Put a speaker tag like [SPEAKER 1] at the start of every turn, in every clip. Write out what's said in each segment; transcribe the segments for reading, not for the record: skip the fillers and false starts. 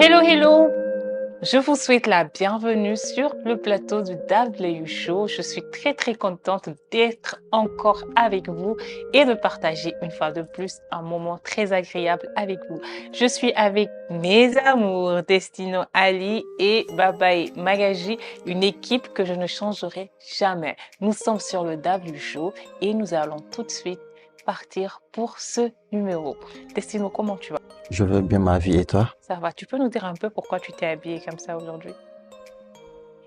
[SPEAKER 1] Hello, hello! Je vous souhaite la bienvenue sur le plateau du W Show. Je suis très contente d'être encore avec vous et de partager une fois de plus un moment très agréable avec vous. Je suis avec mes amours Destino Ali et Babaye Magaji, une équipe que je ne changerai jamais. Nous sommes sur le W Show et nous allons tout de suite partir pour ce numéro. Destino, comment tu vas?
[SPEAKER 2] Je veux bien ma vie et toi?
[SPEAKER 1] Ça va. Tu peux nous dire un peu pourquoi tu t'es habillée comme ça aujourd'hui?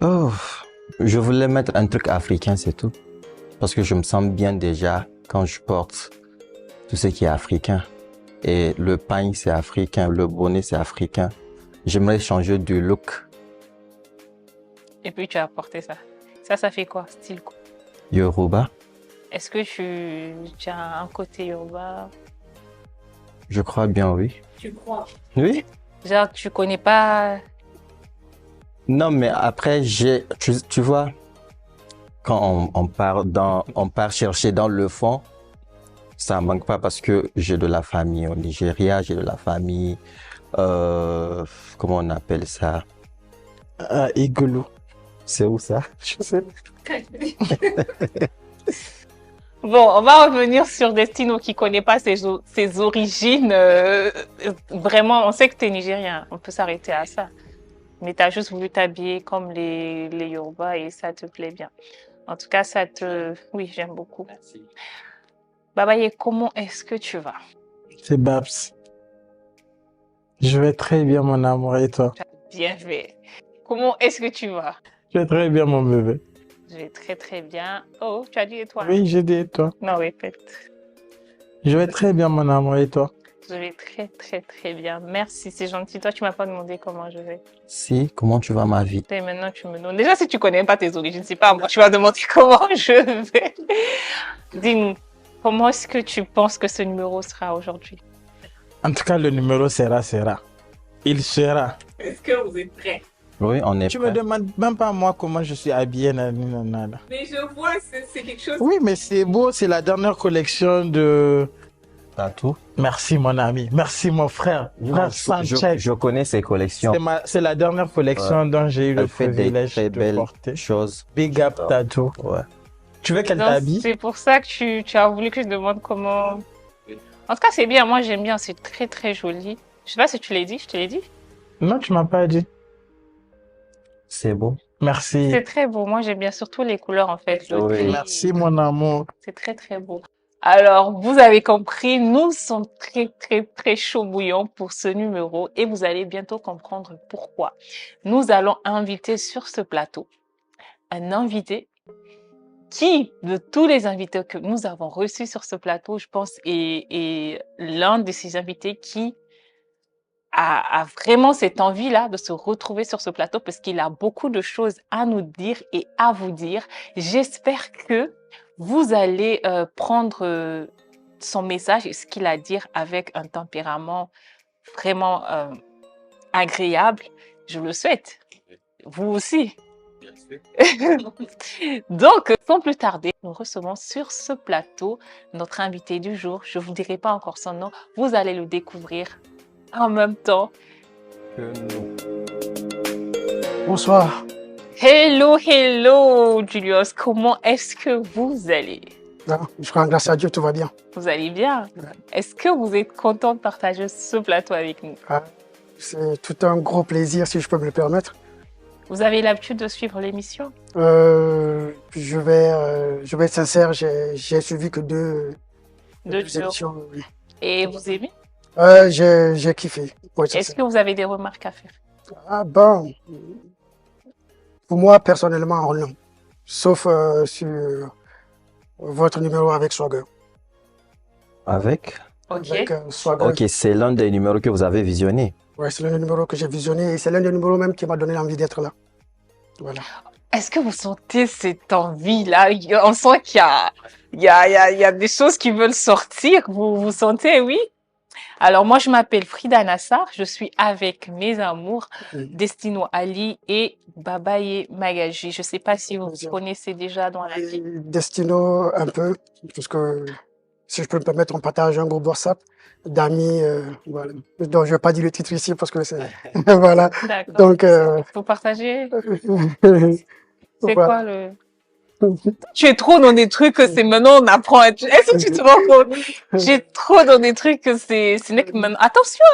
[SPEAKER 2] Oh, je voulais mettre un truc africain, c'est tout. Parce que je me sens bien déjà quand je porte tout ce qui est africain. Et le pagne, c'est africain, le bonnet, c'est africain. J'aimerais changer du look.
[SPEAKER 1] Et puis tu as porté ça. Ça fait quoi? Style quoi?
[SPEAKER 2] Yoruba,
[SPEAKER 1] Est-ce que tu as un côté Yoruba?
[SPEAKER 2] je crois bien, oui.
[SPEAKER 1] Tu crois?
[SPEAKER 2] Oui?
[SPEAKER 1] Genre, tu connais pas...
[SPEAKER 2] Non, mais après, tu vois, quand on part chercher dans le fond, ça manque pas parce que j'ai de la famille au Nigeria, j'ai de la famille, comment on appelle ça? Igloo. C'est où ça? Je sais.
[SPEAKER 1] Bon, on va revenir sur Destino qui connaît pas ses origines. Vraiment, on sait que tu es nigérien. On peut s'arrêter à ça. Mais tu as juste voulu t'habiller comme les Yoruba et ça te plaît bien. En tout cas, ça te... Oui, j'aime beaucoup.
[SPEAKER 2] Merci.
[SPEAKER 1] Babaye, comment est-ce que tu vas?
[SPEAKER 3] C'est Babs. Je vais très bien, mon amour, et toi?
[SPEAKER 1] Bien fait. Comment est-ce que tu vas?
[SPEAKER 3] Je vais très bien, mon bébé.
[SPEAKER 1] Je vais très bien. Oh, tu as dit et toi?
[SPEAKER 3] Oui, j'ai dit, et toi?
[SPEAKER 1] Non, répète.
[SPEAKER 3] Je vais très bien, mon amour, et toi?
[SPEAKER 1] Je vais très bien. Merci, c'est gentil. Toi, tu m'as pas demandé comment je vais.
[SPEAKER 2] Si, comment tu vas ma vie?
[SPEAKER 1] Et maintenant, tu me donnes. Déjà, si tu connais pas tes origines, c'est pas à moi. Tu vas demander comment je vais. Dis-nous, comment est-ce que tu penses que ce numéro sera aujourd'hui?
[SPEAKER 3] En tout cas, le numéro sera. Il sera.
[SPEAKER 1] Est-ce que vous êtes prêts?
[SPEAKER 2] Oui, on est
[SPEAKER 3] Tu
[SPEAKER 2] prêt.
[SPEAKER 3] me demandes même pas moi comment je suis habillé, nanana.
[SPEAKER 1] Mais je vois, c'est quelque chose.
[SPEAKER 3] Oui, mais c'est beau, c'est la dernière collection de...
[SPEAKER 2] T'as tout?
[SPEAKER 3] Merci, mon ami. Merci, mon frère. Frère Sanchez.
[SPEAKER 2] Je connais ces collections.
[SPEAKER 3] C'est la dernière collection dont j'ai eu le
[SPEAKER 2] Elle fait des
[SPEAKER 3] privilège
[SPEAKER 2] très
[SPEAKER 3] de
[SPEAKER 2] belles
[SPEAKER 3] porter.
[SPEAKER 2] choses.
[SPEAKER 3] Big up, Tattoo.
[SPEAKER 2] Ouais.
[SPEAKER 3] Tu veux qu'elle
[SPEAKER 1] Donc,
[SPEAKER 3] t'habille?
[SPEAKER 1] c'est pour ça que tu as voulu que je demande comment. En tout cas, c'est bien. Moi, j'aime bien. C'est très joli. Je sais pas si tu l'as dit. Je te l'ai dit.
[SPEAKER 3] Non, tu m'as pas dit.
[SPEAKER 2] C'est beau.
[SPEAKER 3] Merci.
[SPEAKER 1] C'est très beau. Moi, j'aime bien surtout les couleurs, en fait. Le
[SPEAKER 2] Oui.
[SPEAKER 1] gris.
[SPEAKER 3] Merci, mon amour.
[SPEAKER 1] C'est très beau. Alors, vous avez compris, nous sommes très chaud bouillants pour ce numéro et vous allez bientôt comprendre pourquoi. Nous allons inviter sur ce plateau un invité qui, de tous les invités que nous avons reçus sur ce plateau, je pense, est l'un de ces invités qui a vraiment cette envie-là de se retrouver sur ce plateau parce qu'il a beaucoup de choses à nous dire et à vous dire. J'espère que vous allez prendre son message et ce qu'il a à dire avec un tempérament vraiment agréable. Je le souhaite. Vous aussi. Donc, sans plus tarder, nous recevons sur ce plateau notre invité du jour. Je ne vous dirai pas encore son nom. Vous allez le découvrir en même temps.
[SPEAKER 4] Bonsoir.
[SPEAKER 1] Hello, Julius. Comment est-ce que vous allez?
[SPEAKER 4] Je rends grâce à Dieu, tout va bien.
[SPEAKER 1] Vous allez bien?
[SPEAKER 4] Ouais.
[SPEAKER 1] Est-ce que vous êtes content de partager ce plateau avec nous?
[SPEAKER 4] C'est tout un gros plaisir, si je peux me le permettre.
[SPEAKER 1] Vous avez l'habitude de suivre l'émission?
[SPEAKER 4] Je vais être sincère, j'ai suivi que deux
[SPEAKER 1] Deux
[SPEAKER 4] émissions. Oui.
[SPEAKER 1] Et vous aimez?
[SPEAKER 4] J'ai kiffé. pour être
[SPEAKER 1] Est-ce
[SPEAKER 4] sincère.
[SPEAKER 1] que vous avez des remarques à faire?
[SPEAKER 4] Bon, pour moi, personnellement, non. Sauf sur votre numéro avec Swagger.
[SPEAKER 2] Avec?
[SPEAKER 1] Ok.
[SPEAKER 4] Avec Swagger.
[SPEAKER 2] Ok, c'est l'un des numéros que vous avez visionné.
[SPEAKER 4] Ouais, c'est l'un des numéros que j'ai visionné et c'est l'un des numéros même qui m'a donné l'envie d'être là. Voilà.
[SPEAKER 1] Est-ce que vous sentez cette envie-là? On sent qu'il y a des choses qui veulent sortir. Vous sentez, oui? Alors, moi, je m'appelle Frida Nassar. Je suis avec mes amours, Destino Ali et Babaye Magaji. Je ne sais pas si vous vous connaissez déjà dans la vie.
[SPEAKER 4] Destino, un peu, parce que si je peux me permettre, on partage un groupe WhatsApp d'amis, voilà. Donc, je vais pas dire le titre ici parce que c'est, voilà.
[SPEAKER 1] D'accord.
[SPEAKER 4] Donc,
[SPEAKER 1] Vous partagez? C'est
[SPEAKER 4] voilà.
[SPEAKER 1] quoi le... Tu es trop dans des trucs que c'est maintenant on apprend à... Est-ce que tu te rends compte? J'ai trop dans des trucs que ce n'est que maintenant... Attention,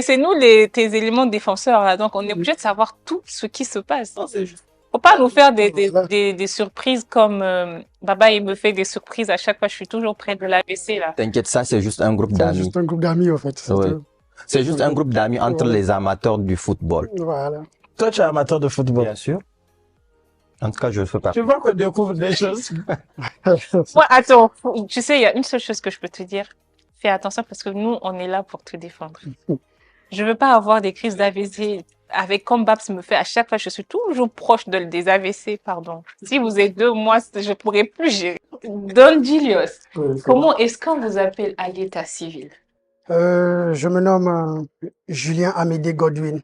[SPEAKER 1] c'est nous tes éléments défenseurs, là, donc on est obligé de savoir tout ce qui se passe. Faut pas nous faire des surprises comme Baba, il me fait des surprises à chaque fois, je suis toujours près de l'AVC, là.
[SPEAKER 2] T'inquiète, ça, c'est juste un groupe
[SPEAKER 4] C'est
[SPEAKER 2] d'amis.
[SPEAKER 4] juste un groupe d'amis, en fait.
[SPEAKER 2] Ouais. C'est juste un groupe d'amis entre les amateurs du football.
[SPEAKER 4] Voilà.
[SPEAKER 3] Toi, tu es amateur de football.
[SPEAKER 2] Bien sûr. En tout cas, je fais partie.
[SPEAKER 3] Tu vois qu'on découvre des choses.
[SPEAKER 1] Moi, attends, tu sais, il y a une seule chose que je peux te dire. Fais attention parce que nous, on est là pour te défendre. Je veux pas avoir des crises d'AVC avec comme Babs me fait à chaque fois. Je suis toujours proche des AVC, pardon. Si vous êtes deux, moi, je pourrais plus gérer. Don Julius, comment est-ce qu'on vous appelle à l'état civil?
[SPEAKER 4] Je me nomme Julien Amédée Godwin.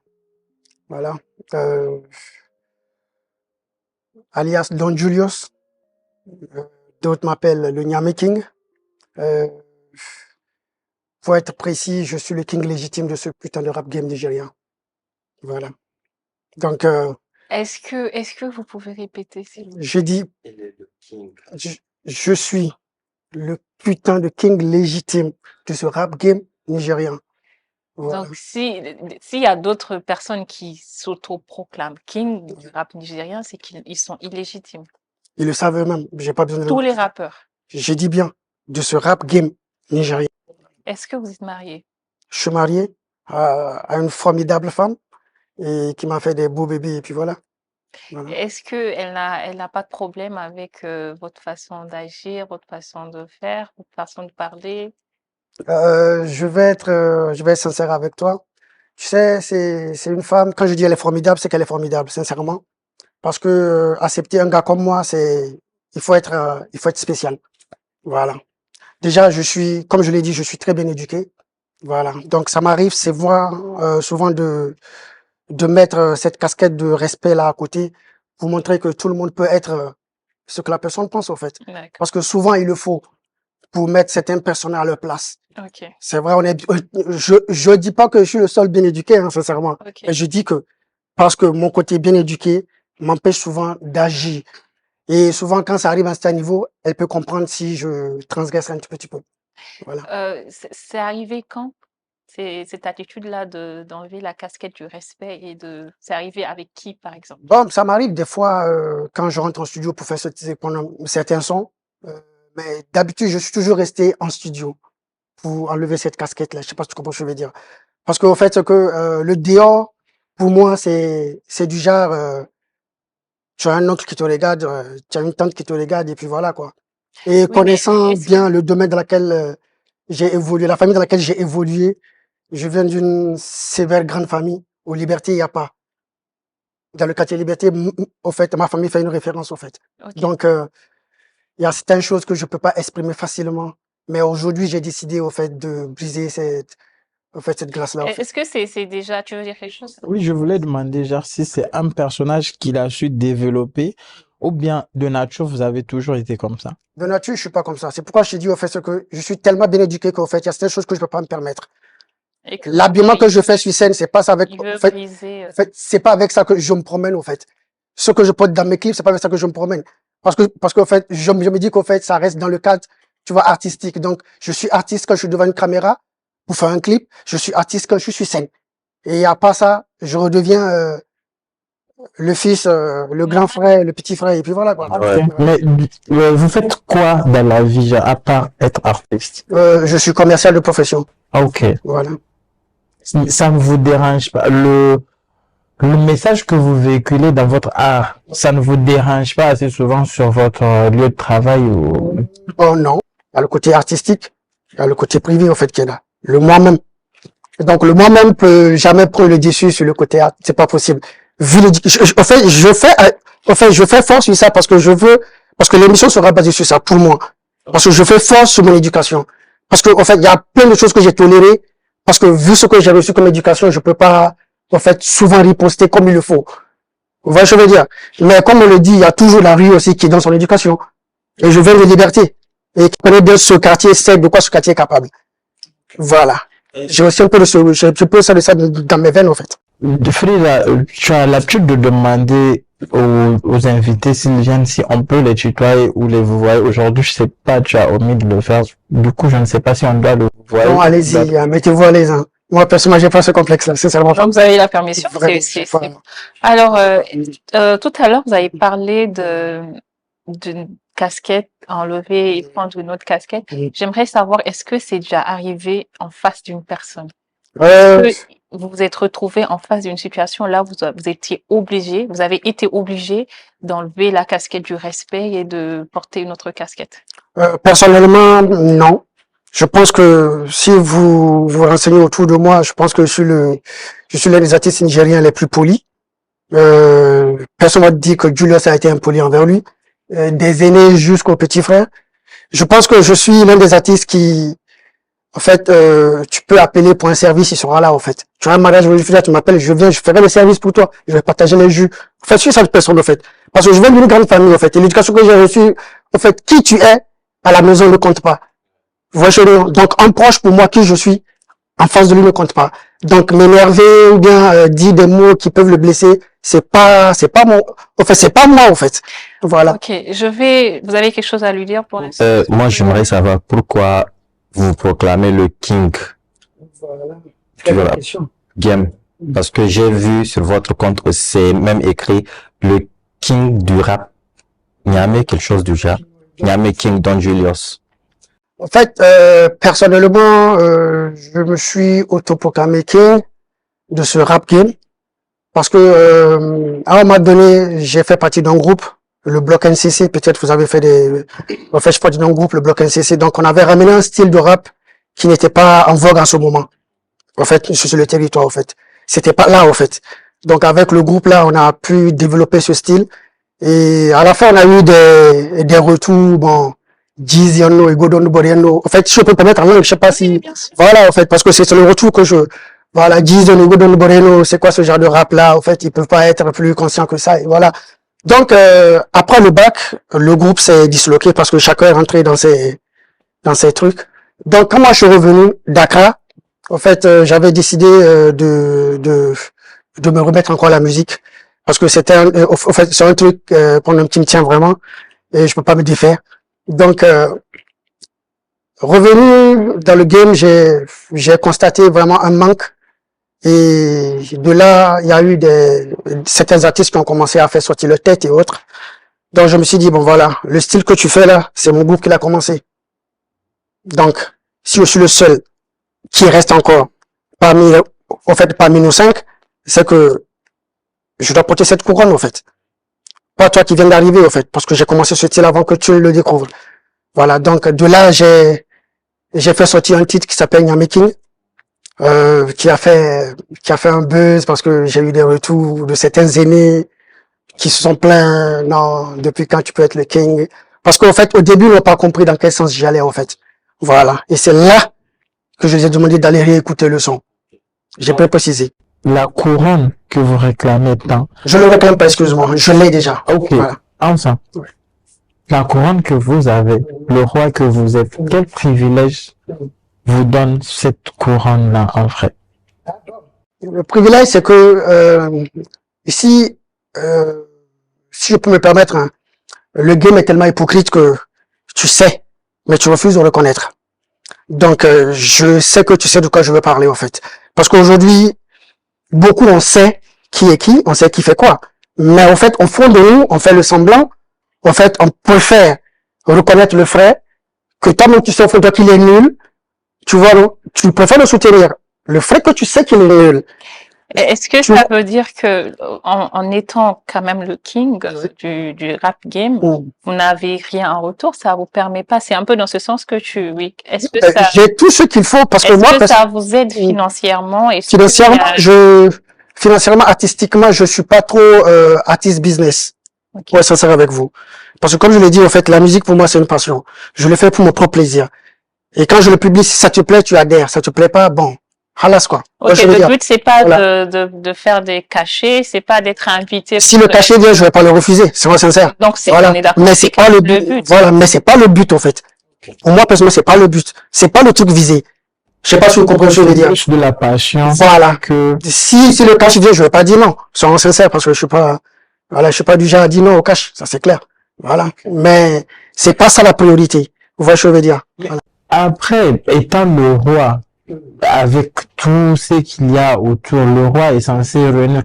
[SPEAKER 4] Voilà. Alias Don Julius. D'autres m'appellent le Niamey King. Pour être précis, je suis le king légitime de ce putain de rap game nigérien. Voilà. Donc,
[SPEAKER 1] Est-ce que vous pouvez répéter, s'il vous plaît?
[SPEAKER 4] je dis, je suis le putain de king légitime de ce rap game nigérien. Voilà.
[SPEAKER 1] Donc, s'il y a d'autres personnes qui s'autoproclament king du rap nigérien, c'est qu'ils sont illégitimes.
[SPEAKER 4] Ils le savent eux-mêmes. J'ai pas besoin de
[SPEAKER 1] Tous les rappeurs.
[SPEAKER 4] J'ai dit bien, de ce rap game nigérien.
[SPEAKER 1] Est-ce que vous êtes marié?
[SPEAKER 4] Je suis marié à une formidable femme et qui m'a fait des beaux bébés et puis voilà. Voilà.
[SPEAKER 1] Est-ce qu'elle n'a pas de problème avec votre façon d'agir, votre façon de faire, votre façon de parler?
[SPEAKER 4] Je vais être sincère avec toi. Tu sais, c'est une femme, quand je dis elle est formidable, c'est qu'elle est formidable, sincèrement. Parce que accepter un gars comme moi, il faut être spécial. Voilà. Déjà, comme je l'ai dit, je suis très bien éduqué. Voilà. Donc, ça m'arrive, souvent de mettre cette casquette de respect là à côté pour montrer que tout le monde peut être ce que la personne pense, en fait.
[SPEAKER 1] D'accord.
[SPEAKER 4] Parce que souvent, il le faut pour mettre certaines personnes à leur place.
[SPEAKER 1] Ok.
[SPEAKER 4] C'est vrai, je dis pas que je suis le seul bien éduqué, hein, sincèrement.
[SPEAKER 1] Ok.
[SPEAKER 4] Mais je dis que parce que mon côté bien éduqué m'empêche souvent d'agir. Et souvent, quand ça arrive à un certain niveau, elle peut comprendre si je transgresse un tout petit peu. Voilà.
[SPEAKER 1] C'est arrivé quand? Cette attitude-là d'enlever la casquette du respect c'est arrivé avec qui, par exemple?
[SPEAKER 4] Bon, ça m'arrive des fois quand je rentre en studio pour faire certains sons. Mais d'habitude, je suis toujours resté en studio pour enlever cette casquette-là. Je sais pas si tu comprends ce que je veux dire. Parce qu'au fait, c'est que le dehors, pour moi, c'est du genre, tu as un oncle qui te regarde, tu as une tante qui te regarde, et puis voilà, quoi. Et
[SPEAKER 1] Oui,
[SPEAKER 4] connaissant
[SPEAKER 1] mais
[SPEAKER 4] bien le domaine dans lequel j'ai évolué, la famille dans laquelle j'ai évolué, je viens d'une sévère grande famille. Aux Libertés, il n'y a pas. Dans le quartier Liberté, au fait, ma famille fait une référence, au fait.
[SPEAKER 1] Ok.
[SPEAKER 4] Donc, il y a certaines choses que je peux pas exprimer facilement. Mais aujourd'hui, j'ai décidé, au fait, de briser cette glace-là.
[SPEAKER 1] Est-ce que c'est déjà... Tu veux dire quelque chose?
[SPEAKER 3] Oui, je voulais demander, genre, si c'est un personnage qu'il a su développer, ou bien de nature, vous avez toujours été comme ça?
[SPEAKER 4] De nature, je suis pas comme ça. C'est pourquoi je t'ai dit, au fait, que je suis tellement bien éduqué qu'au fait, il y a certaines choses que je peux pas me permettre. L'habillement que je fais sur scène, c'est pas ça avec,
[SPEAKER 1] Il veut
[SPEAKER 4] en fait,
[SPEAKER 1] briser.
[SPEAKER 4] c'est pas avec ça que je me promène, au fait. Ce que je porte dans mes clips, c'est pas avec ça que je me promène. Parce qu'au fait, je me dis qu'au fait, ça reste dans le cadre, tu vois, artistique. Donc, je suis artiste quand je suis devant une caméra pour faire un clip. Je suis artiste quand je suis sur scène. Et à part ça, je redeviens, le fils, le grand frère, le petit frère, et puis voilà, quoi.
[SPEAKER 3] Ok. Mais vous faites quoi dans la vie, genre, à part être artiste?
[SPEAKER 4] Je suis commercial de profession.
[SPEAKER 3] Ok.
[SPEAKER 4] Voilà.
[SPEAKER 3] Ça ne vous dérange pas. Le message que vous véhiculez dans votre art, ça ne vous dérange pas assez souvent sur votre lieu de travail ou...
[SPEAKER 4] Oh non. Il y a le côté artistique, il y a le côté privé, en fait, qui est là. Le moi-même. Donc, le moi-même peut jamais prendre le dessus sur le côté art. C'est pas possible. Vu je fais force sur ça parce que parce que l'émission sera basée sur ça, pour moi. Parce que je fais force sur mon éducation. Parce que, en fait, il y a plein de choses que j'ai tolérées. Parce que vu ce que j'ai reçu comme éducation, je peux pas, en fait, souvent riposter comme il le faut. Vous voyez ce que je veux dire? Mais comme on le dit, il y a toujours la rue aussi qui est dans son éducation. Et je viens de Liberté. et qui connaît bien ce quartier, sait de quoi ce quartier est capable. Voilà. J'ai aussi un peu je peux ça de ça dans mes veines, en fait.
[SPEAKER 3] Frida, tu as l'habitude de demander aux invités s'ils viennent, si on peut les tutoyer ou les vouvoyer. Aujourd'hui, je sais pas, tu as omis de le faire. Du coup, je ne sais pas si on doit le vouvoyer.
[SPEAKER 4] Non, allez-y, mettez-vous à l'aise. Hein. Moi, personnellement, j'ai pas ce complexe-là, sincèrement.
[SPEAKER 1] Donc, vous avez la permission.
[SPEAKER 4] Vraiment,
[SPEAKER 1] C'est bon. Alors, tout à l'heure, vous avez parlé d'une casquette enlever et prendre une autre casquette. J'aimerais savoir, est-ce que c'est déjà arrivé en face d'une personne? Est-ce que vous vous êtes retrouvé en face d'une situation là, vous étiez obligé, vous avez été obligé d'enlever la casquette du respect et de porter une autre casquette?
[SPEAKER 4] Personnellement, non. Je pense que si vous vous renseignez autour de moi, je pense que je suis l'un des artistes nigériens les plus polis. Personne ne dit que Julius a été impoli envers lui. Des aînés jusqu'aux petits frères. Je pense que je suis l'un des artistes qui, en fait, tu peux appeler pour un service, il sera là, en fait. Tu as un mariage, tu m'appelles, je viens, je ferai le service pour toi, je vais partager les jus. En fait, je suis cette personne, en fait. Parce que je viens d'une grande famille, en fait. Et l'éducation que j'ai reçue, en fait, qui tu es, à la maison ne compte pas. Vous voyez, donc, un proche pour moi, qui je suis, en face de lui ne compte pas. Donc, m'énerver ou bien dire des mots qui peuvent le blesser, c'est pas mon, en fait, c'est pas moi, en fait. Voilà.
[SPEAKER 1] Ok, vous avez quelque chose à lui dire pour l'instant?
[SPEAKER 2] Moi, j'aimerais savoir pourquoi vous proclamez le king
[SPEAKER 4] Voilà.
[SPEAKER 2] du rap game. Parce que j'ai vu sur votre compte, c'est même écrit le king du rap. Niamey, quelque chose du genre. Niamey King Don Julius.
[SPEAKER 4] En fait, personnellement, je me suis autoproclamé king de ce rap game parce que à un moment donné, j'ai fait partie d'un groupe, le Bloc NCC. Peut-être vous avez fait en fait, je suis partie d'un groupe, le Bloc NCC. Donc, on avait ramené un style de rap qui n'était pas en vogue en ce moment. En fait, sur le territoire, en fait, c'était pas là, en fait. Donc, avec le groupe là, on a pu développer ce style. Et à la fin, on a eu des retours, bon. Giziano et Godon Boriano. En fait, si je peux me permettre en langue, je sais pas si, voilà, en fait, parce que c'est le retour que voilà, Giziano et Godon Boriano, c'est quoi ce genre de rap là? En fait, ils peuvent pas être plus conscients que ça, et voilà. Donc, après le bac, le groupe s'est disloqué parce que chacun est rentré dans ses trucs. Donc, quand moi je suis revenu Dakar, en fait, j'avais décidé, de me remettre encore à la musique parce que c'était en fait, c'est un truc, qui me tient vraiment et je peux pas me défaire. Donc, revenu dans le game, j'ai constaté vraiment un manque. Et de là, il y a eu certains artistes qui ont commencé à faire sortir leur tête et autres. Donc, je me suis dit, bon, voilà, le style que tu fais là, c'est mon groupe qui l'a commencé. Donc, si je suis le seul qui reste encore parmi nous 5, c'est que je dois porter cette couronne, en fait. Pas toi qui viens d'arriver, en fait, parce que j'ai commencé ce style avant que tu le découvres. Voilà, donc de là, j'ai fait sortir un titre qui s'appelle Niamey King, qui a fait un buzz parce que j'ai eu des retours de certains aînés qui se sont plaints, non, depuis quand tu peux être le king? Parce qu'en fait, au début, ils n'ont pas compris dans quel sens j'y allais, en fait. Voilà. Et c'est là que je les ai demandé d'aller réécouter le son. J'ai pas précisé.
[SPEAKER 3] La couronne que vous réclamez tant.
[SPEAKER 4] Je ne le réclame pas, excuse-moi. Je l'ai déjà.
[SPEAKER 3] Ok.
[SPEAKER 4] Voilà.
[SPEAKER 3] Enfin.
[SPEAKER 4] Ouais.
[SPEAKER 3] La couronne que vous avez, le roi que vous êtes, quel privilège vous donne cette couronne-là, en vrai?
[SPEAKER 4] Le privilège, c'est que, ici, si je peux me permettre, hein, le game est tellement hypocrite que tu sais, mais tu refuses de le reconnaître. Donc, je sais que tu sais de quoi je veux parler, en fait. Parce qu'aujourd'hui, beaucoup, on sait qui est qui, on sait qui fait quoi. Mais en fait, au fond de nous, on fait le semblant. En fait, on préfère reconnaître le frère que toi-même tu sais au fond de toi qu'il est nul. Tu vois, non? Tu préfères le soutenir. Le frère que tu sais qu'il est nul.
[SPEAKER 1] Est-ce que ça veut dire que, en étant quand même le king du rap game, vous n'avez rien en retour, ça vous permet pas, c'est un peu dans ce sens que oui. Est-ce que ça,
[SPEAKER 4] j'ai tout ce qu'il faut parce que moi,
[SPEAKER 1] ça vous aide financièrement et
[SPEAKER 4] financièrement, artistiquement, je suis pas trop, artiste business. Okay. Pour être sincère avec vous. Parce que comme je l'ai dit, en fait, la musique pour moi, c'est une passion. Je le fais pour mon propre plaisir. Et quand je le publie, si ça te plaît, tu adhères. Ça te plaît pas, bon. Halas, quoi.
[SPEAKER 1] Ok, le but, c'est pas de faire des cachets, c'est pas d'être invité.
[SPEAKER 4] Si le cachet vient, je vais pas le refuser. C'est moi sincère.
[SPEAKER 1] Donc,
[SPEAKER 4] voilà.
[SPEAKER 1] On est d'accord.
[SPEAKER 4] Mais c'est pas le but. Voilà. Mais c'est pas le but, en fait. Pour moi, personnellement, c'est pas le but. C'est pas le truc visé. Je sais pas si vous comprenez ce que je veux dire.
[SPEAKER 3] Plus de la passion
[SPEAKER 4] Voilà.
[SPEAKER 3] que...
[SPEAKER 4] Si le cash vient, je vais pas dire non. Soyons sincères, parce que je suis pas du genre à dire non au cash. Ça, c'est clair. Voilà. Mais c'est pas ça la priorité. Vous voyez ce que je veux dire? Voilà.
[SPEAKER 3] Après, étant le roi, avec tout ce qu'il y a autour, le roi est censé réunir.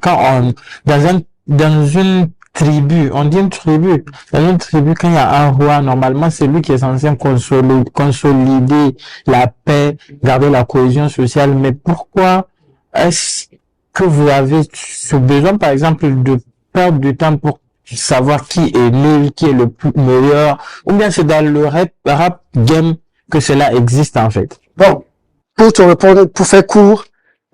[SPEAKER 3] Dans une tribu, on dit une tribu. Dans une tribu, quand il y a un roi, normalement, c'est lui qui est censé consolider la paix, garder la cohésion sociale. Mais pourquoi est-ce que vous avez ce besoin, par exemple, de perdre du temps pour savoir qui est nul, qui est le plus meilleur, ou bien c'est dans le rap game que cela existe, en fait?
[SPEAKER 4] Bon. Pour te répondre, pour faire court,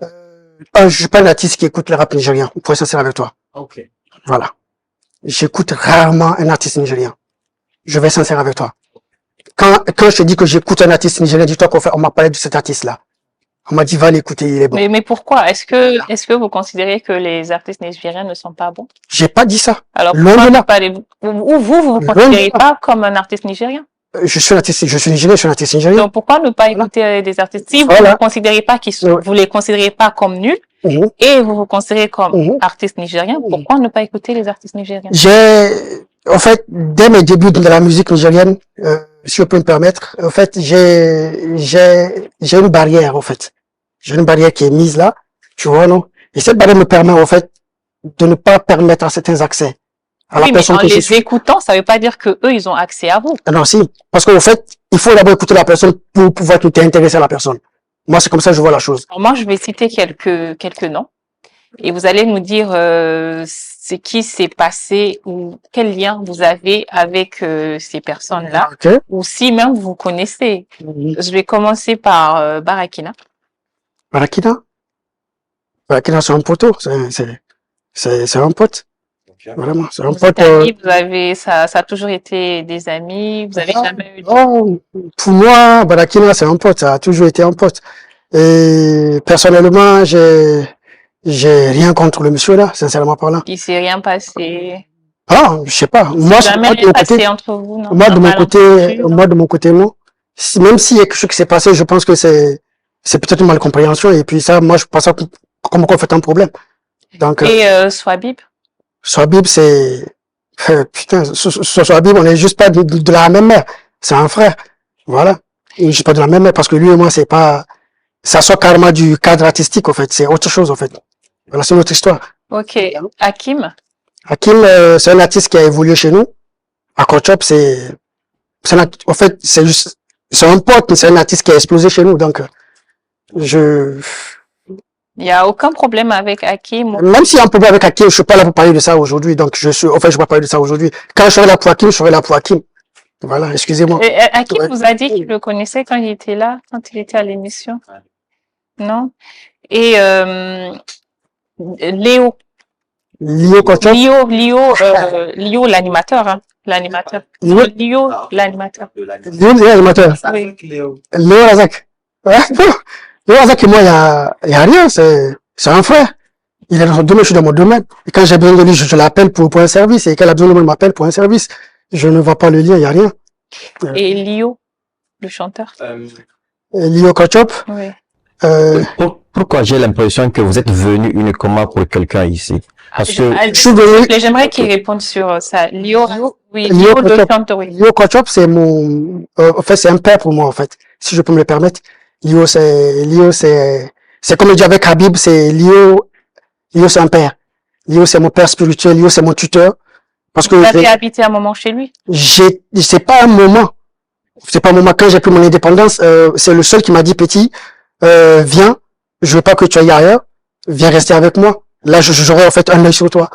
[SPEAKER 4] je suis pas un artiste qui écoute le rap nigérien. Pour être sincère avec toi.
[SPEAKER 3] Ok.
[SPEAKER 4] Voilà. J'écoute rarement un artiste nigérien. Je vais être sincère avec toi. Quand je te dis que j'écoute un artiste nigérien, dis-toi on m'a parlé de cet artiste-là. On m'a dit, va l'écouter, il est bon.
[SPEAKER 1] Mais pourquoi? Est-ce que vous considérez que les artistes nigériens ne sont pas bons?
[SPEAKER 4] J'ai pas dit ça.
[SPEAKER 1] Alors,
[SPEAKER 4] Loin
[SPEAKER 1] pourquoi
[SPEAKER 4] de là.
[SPEAKER 1] pas ou vous considérez pas comme un artiste nigérien?
[SPEAKER 4] Je suis nigérien, je suis un artiste nigérien.
[SPEAKER 1] Donc, pourquoi ne pas
[SPEAKER 4] Voilà.
[SPEAKER 1] écouter des artistes? Si vous
[SPEAKER 4] Voilà.
[SPEAKER 1] ne considérez pas
[SPEAKER 4] Ouais.
[SPEAKER 1] vous les considérez pas comme nuls,
[SPEAKER 4] Mhm.
[SPEAKER 1] et vous vous considérez comme
[SPEAKER 4] Mhm.
[SPEAKER 1] artiste nigérien, pourquoi ne pas écouter les artistes nigériens?
[SPEAKER 4] En fait, dès mes débuts de la musique nigérienne, si je peux me permettre, en fait, j'ai une barrière, en fait. J'ai une barrière qui est mise là, tu vois, non? Et cette barrière me permet, en fait, de ne pas permettre à certains accès à la
[SPEAKER 1] Oui, mais
[SPEAKER 4] personne
[SPEAKER 1] en
[SPEAKER 4] que je
[SPEAKER 1] les
[SPEAKER 4] suis.
[SPEAKER 1] écoutant, ça veut pas dire que eux, ils ont accès à vous.
[SPEAKER 4] Ah non, si. Parce qu'en fait, il faut d'abord écouter la personne pour pouvoir t'intéresser à la personne. Moi, c'est comme ça que je vois la chose.
[SPEAKER 1] Alors, moi, je vais citer quelques noms. Et vous allez nous dire ce qui s'est passé ou quel lien vous avez avec ces personnes-là,
[SPEAKER 4] Ok?
[SPEAKER 1] ou si même vous connaissez. Je vais commencer par Barakina.
[SPEAKER 4] Barakina? Barakina, c'est un poteau. C'est un pote. Vraiment, c'est un
[SPEAKER 1] Vous
[SPEAKER 4] pote.
[SPEAKER 1] êtes amis, ça a toujours été des amis, vous avez jamais eu de...
[SPEAKER 4] Oh, pour moi, Barakina, c'est un pote. Ça a toujours été un pote. Et personnellement, j'ai rien contre le monsieur là, sincèrement parlant.
[SPEAKER 1] Il s'est rien passé.
[SPEAKER 4] Ah, je sais pas. Moi,
[SPEAKER 1] Jamais
[SPEAKER 4] moi, de
[SPEAKER 1] rien
[SPEAKER 4] mon
[SPEAKER 1] passé
[SPEAKER 4] côté,
[SPEAKER 1] entre vous, non?
[SPEAKER 4] moi, de
[SPEAKER 1] Un
[SPEAKER 4] mon côté,
[SPEAKER 1] malentendu, non?
[SPEAKER 4] moi, de mon côté, non. Même s'il y a quelque chose qui s'est passé, je pense que c'est peut-être une malcompréhension. Et puis ça, moi, je pense ça comme qu'on fait un problème. Donc,
[SPEAKER 1] Et Swabib?
[SPEAKER 4] Swabib, c'est, putain, Swabib, on est juste pas de la même mère. C'est un frère. Voilà. On est juste pas de la même mère parce que lui et moi, c'est pas, ça sort carrément du cadre artistique, en fait. C'est autre chose, en fait. Voilà, c'est notre histoire.
[SPEAKER 1] Ok. Hakim?
[SPEAKER 4] Hakim, c'est un artiste qui a évolué chez nous. Akochop, en fait, c'est un pote, mais c'est un artiste qui a explosé chez nous. Donc,
[SPEAKER 1] Il n'y a aucun problème avec Hakim.
[SPEAKER 4] même s'il y a un problème avec Hakim, je suis pas là pour parler de ça aujourd'hui. Donc, je vais pas parler de ça aujourd'hui. Quand je serai là pour Hakim, je serai là pour Hakim. Voilà, excusez-moi.
[SPEAKER 1] Et Hakim
[SPEAKER 4] Ouais.
[SPEAKER 1] vous a dit qu'il le connaissait quand il était là, quand il était à l'émission? Non? Et Léo?
[SPEAKER 4] Lio Kochop,
[SPEAKER 1] Léo, l'animateur, hein? L'animateur.
[SPEAKER 4] Léo,
[SPEAKER 1] Léo, l'animateur.
[SPEAKER 4] Léo, l'animateur.
[SPEAKER 1] Oui.
[SPEAKER 4] Léo Razak. Ouais, bon. Léo Razak et moi, il y a rien. C'est un frère. Il est dans son domaine, je suis dans mon domaine. Et quand j'ai besoin de lui, je l'appelle pour un service. Et quand il a besoin de moi, il m'appelle pour un service. Je ne vois pas le lien, il y a rien.
[SPEAKER 1] Et Léo, le chanteur?
[SPEAKER 4] Lio Kochop,
[SPEAKER 1] Oui.
[SPEAKER 2] Pourquoi j'ai l'impression que vous êtes venu uniquement pour quelqu'un ici? Parce que
[SPEAKER 4] je suis venu,
[SPEAKER 1] J'aimerais qu'il réponde sur ça. Léo, oui,
[SPEAKER 4] Léo
[SPEAKER 1] Léo, le
[SPEAKER 4] Kochop.
[SPEAKER 1] chanteur, oui.
[SPEAKER 4] Lio Kochop, c'est en fait, c'est un père pour moi, en fait. Si je peux me le permettre. Lio, c'est comme je dis avec Habib, Lio, c'est un père. Lio, c'est mon père spirituel. Lio, c'est mon tuteur. Parce que
[SPEAKER 1] Vous avez habité un moment chez lui?
[SPEAKER 4] c'est pas un moment. C'est pas un moment. Quand j'ai pris mon indépendance, c'est le seul qui m'a dit, petit, viens, je veux pas que tu ailles ailleurs. Viens rester avec moi. Là, j'aurai en fait un œil sur toi.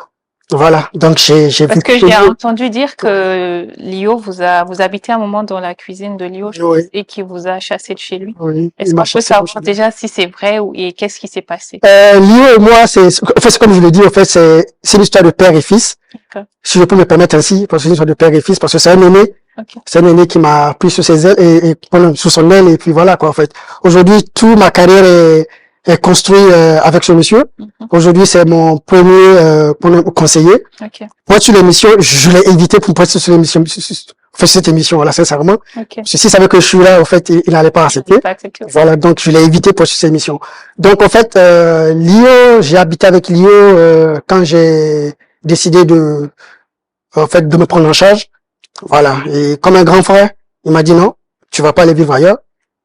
[SPEAKER 4] Voilà. Donc, j'ai vu.
[SPEAKER 1] Parce que j'ai entendu dire que Lio vous habitez un moment dans la cuisine de Lio, je
[SPEAKER 4] Oui.
[SPEAKER 1] pense, et qu'il vous a chassé de chez lui.
[SPEAKER 4] Oui.
[SPEAKER 1] Est-ce
[SPEAKER 4] Il
[SPEAKER 1] qu'on
[SPEAKER 4] m'a
[SPEAKER 1] peut
[SPEAKER 4] chassé
[SPEAKER 1] savoir
[SPEAKER 4] chez lui.
[SPEAKER 1] déjà si c'est vrai et qu'est-ce qui s'est passé?
[SPEAKER 4] Lio et moi, en fait, c'est comme je le dis, en fait, c'est une histoire de père et fils.
[SPEAKER 1] D'accord.
[SPEAKER 4] Si je peux me permettre ainsi, parce que c'est une histoire de père et fils, parce que c'est un aîné.
[SPEAKER 1] Ok.
[SPEAKER 4] C'est un aîné qui m'a pris sous ses ailes et sous son aile, et puis voilà, quoi, en fait. Aujourd'hui, toute ma carrière est construite, avec ce monsieur. Aujourd'hui, c'est mon premier conseiller.
[SPEAKER 1] Ok.
[SPEAKER 4] Pour être sur l'émission, je l'ai invité pour être sur l'émission. En fait cette émission-là, sincèrement.
[SPEAKER 1] Ok.
[SPEAKER 4] Parce que s'il savait que je suis là, en fait, il n'allait pas accepter.
[SPEAKER 1] Pas accepté.
[SPEAKER 4] Voilà, donc je l'ai évité pour cette émission. Donc en fait, Lio, j'ai habité avec Lio quand j'ai décidé de me prendre en charge. Voilà, et comme un grand frère, il m'a dit non, tu vas pas aller vivre ailleurs,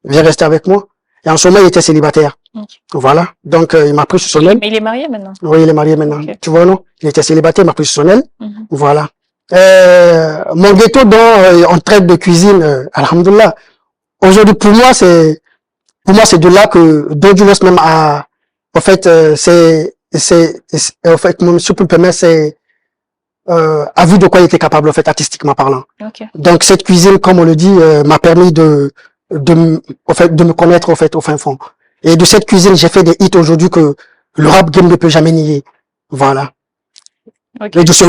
[SPEAKER 4] viens rester avec moi. Et en ce moment, il était célibataire.
[SPEAKER 1] Ok.
[SPEAKER 4] Voilà, donc il m'a pris sur son aile.
[SPEAKER 1] Mais il est marié maintenant.
[SPEAKER 4] Oui, il est marié maintenant.
[SPEAKER 1] Ok.
[SPEAKER 4] Tu vois, non? Il était célibataire, il m'a pris sur son aile.
[SPEAKER 1] Mhm.
[SPEAKER 4] Voilà. Mon ghetto dont on traite de cuisine, alhamdoulilah. Aujourd'hui, pour moi, c'est de là que Dojulos même a, en fait, en fait, mon souple permet, a vu de quoi il était capable, en fait, artistiquement parlant.
[SPEAKER 1] Ok.
[SPEAKER 4] Donc, cette cuisine, comme on le dit, m'a permis en fait, de me connaître, en fait, au fin fond. Et de cette cuisine, j'ai fait des hits aujourd'hui que le rap game ne peut jamais nier. Voilà.
[SPEAKER 1] Ok.
[SPEAKER 4] Et de ce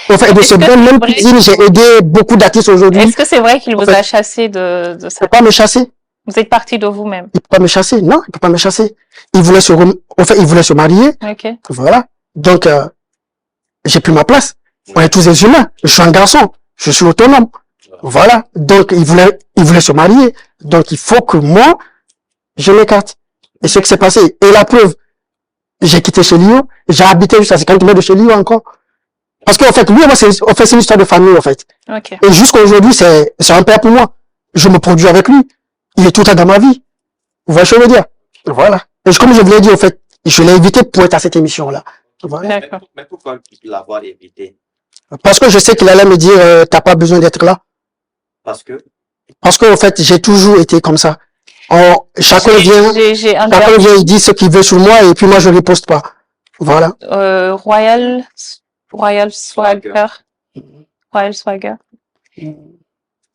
[SPEAKER 1] Est-ce que
[SPEAKER 4] même
[SPEAKER 1] c'est vrai-
[SPEAKER 4] cuisine, j'ai aidé beaucoup d'artistes aujourd'hui.
[SPEAKER 1] Est-ce que c'est vrai qu'il
[SPEAKER 4] En
[SPEAKER 1] vous
[SPEAKER 4] fait-
[SPEAKER 1] a chassé de
[SPEAKER 4] Il peut
[SPEAKER 1] ça?
[SPEAKER 4] pas me chasser.
[SPEAKER 1] Vous êtes parti de vous-même.
[SPEAKER 4] Il peut pas me chasser. Non, il peut pas me chasser. Il voulait se marier.
[SPEAKER 1] Ok.
[SPEAKER 4] Voilà. Donc, j'ai pris ma place. On est tous des humains. Je suis un garçon. Je suis autonome. Voilà. Donc, il voulait se marier. Donc, il faut que moi, je m'écarte. Et ce qui s'est passé. Et la preuve, j'ai quitté chez Lio. J'ai habité juste à 50 mètres de chez Lio encore. Parce qu'en fait, lui et moi, c'est une histoire de famille, en fait.
[SPEAKER 1] Ok.
[SPEAKER 4] Et jusqu'à aujourd'hui, c'est un père pour moi. Je me produis avec lui. Il est tout le temps dans ma vie. Vous voyez ce que je veux dire? Voilà. Et comme je vous l'ai dit, en fait, je l'ai invité pour être à cette émission-là. Voilà.
[SPEAKER 1] D'accord.
[SPEAKER 2] Mais pourquoi l'avoir évité?
[SPEAKER 4] Parce que je sais qu'il allait me dire, t'as pas besoin d'être là.
[SPEAKER 2] Parce que
[SPEAKER 4] Parce que, en fait, j'ai toujours été comme ça. Chacun vient,
[SPEAKER 1] J'ai un
[SPEAKER 4] chacun vient, il dit ce qu'il veut sur moi, et puis moi, je ne riposte pas. Voilà.
[SPEAKER 1] Royal Swagger. Royal Swagger.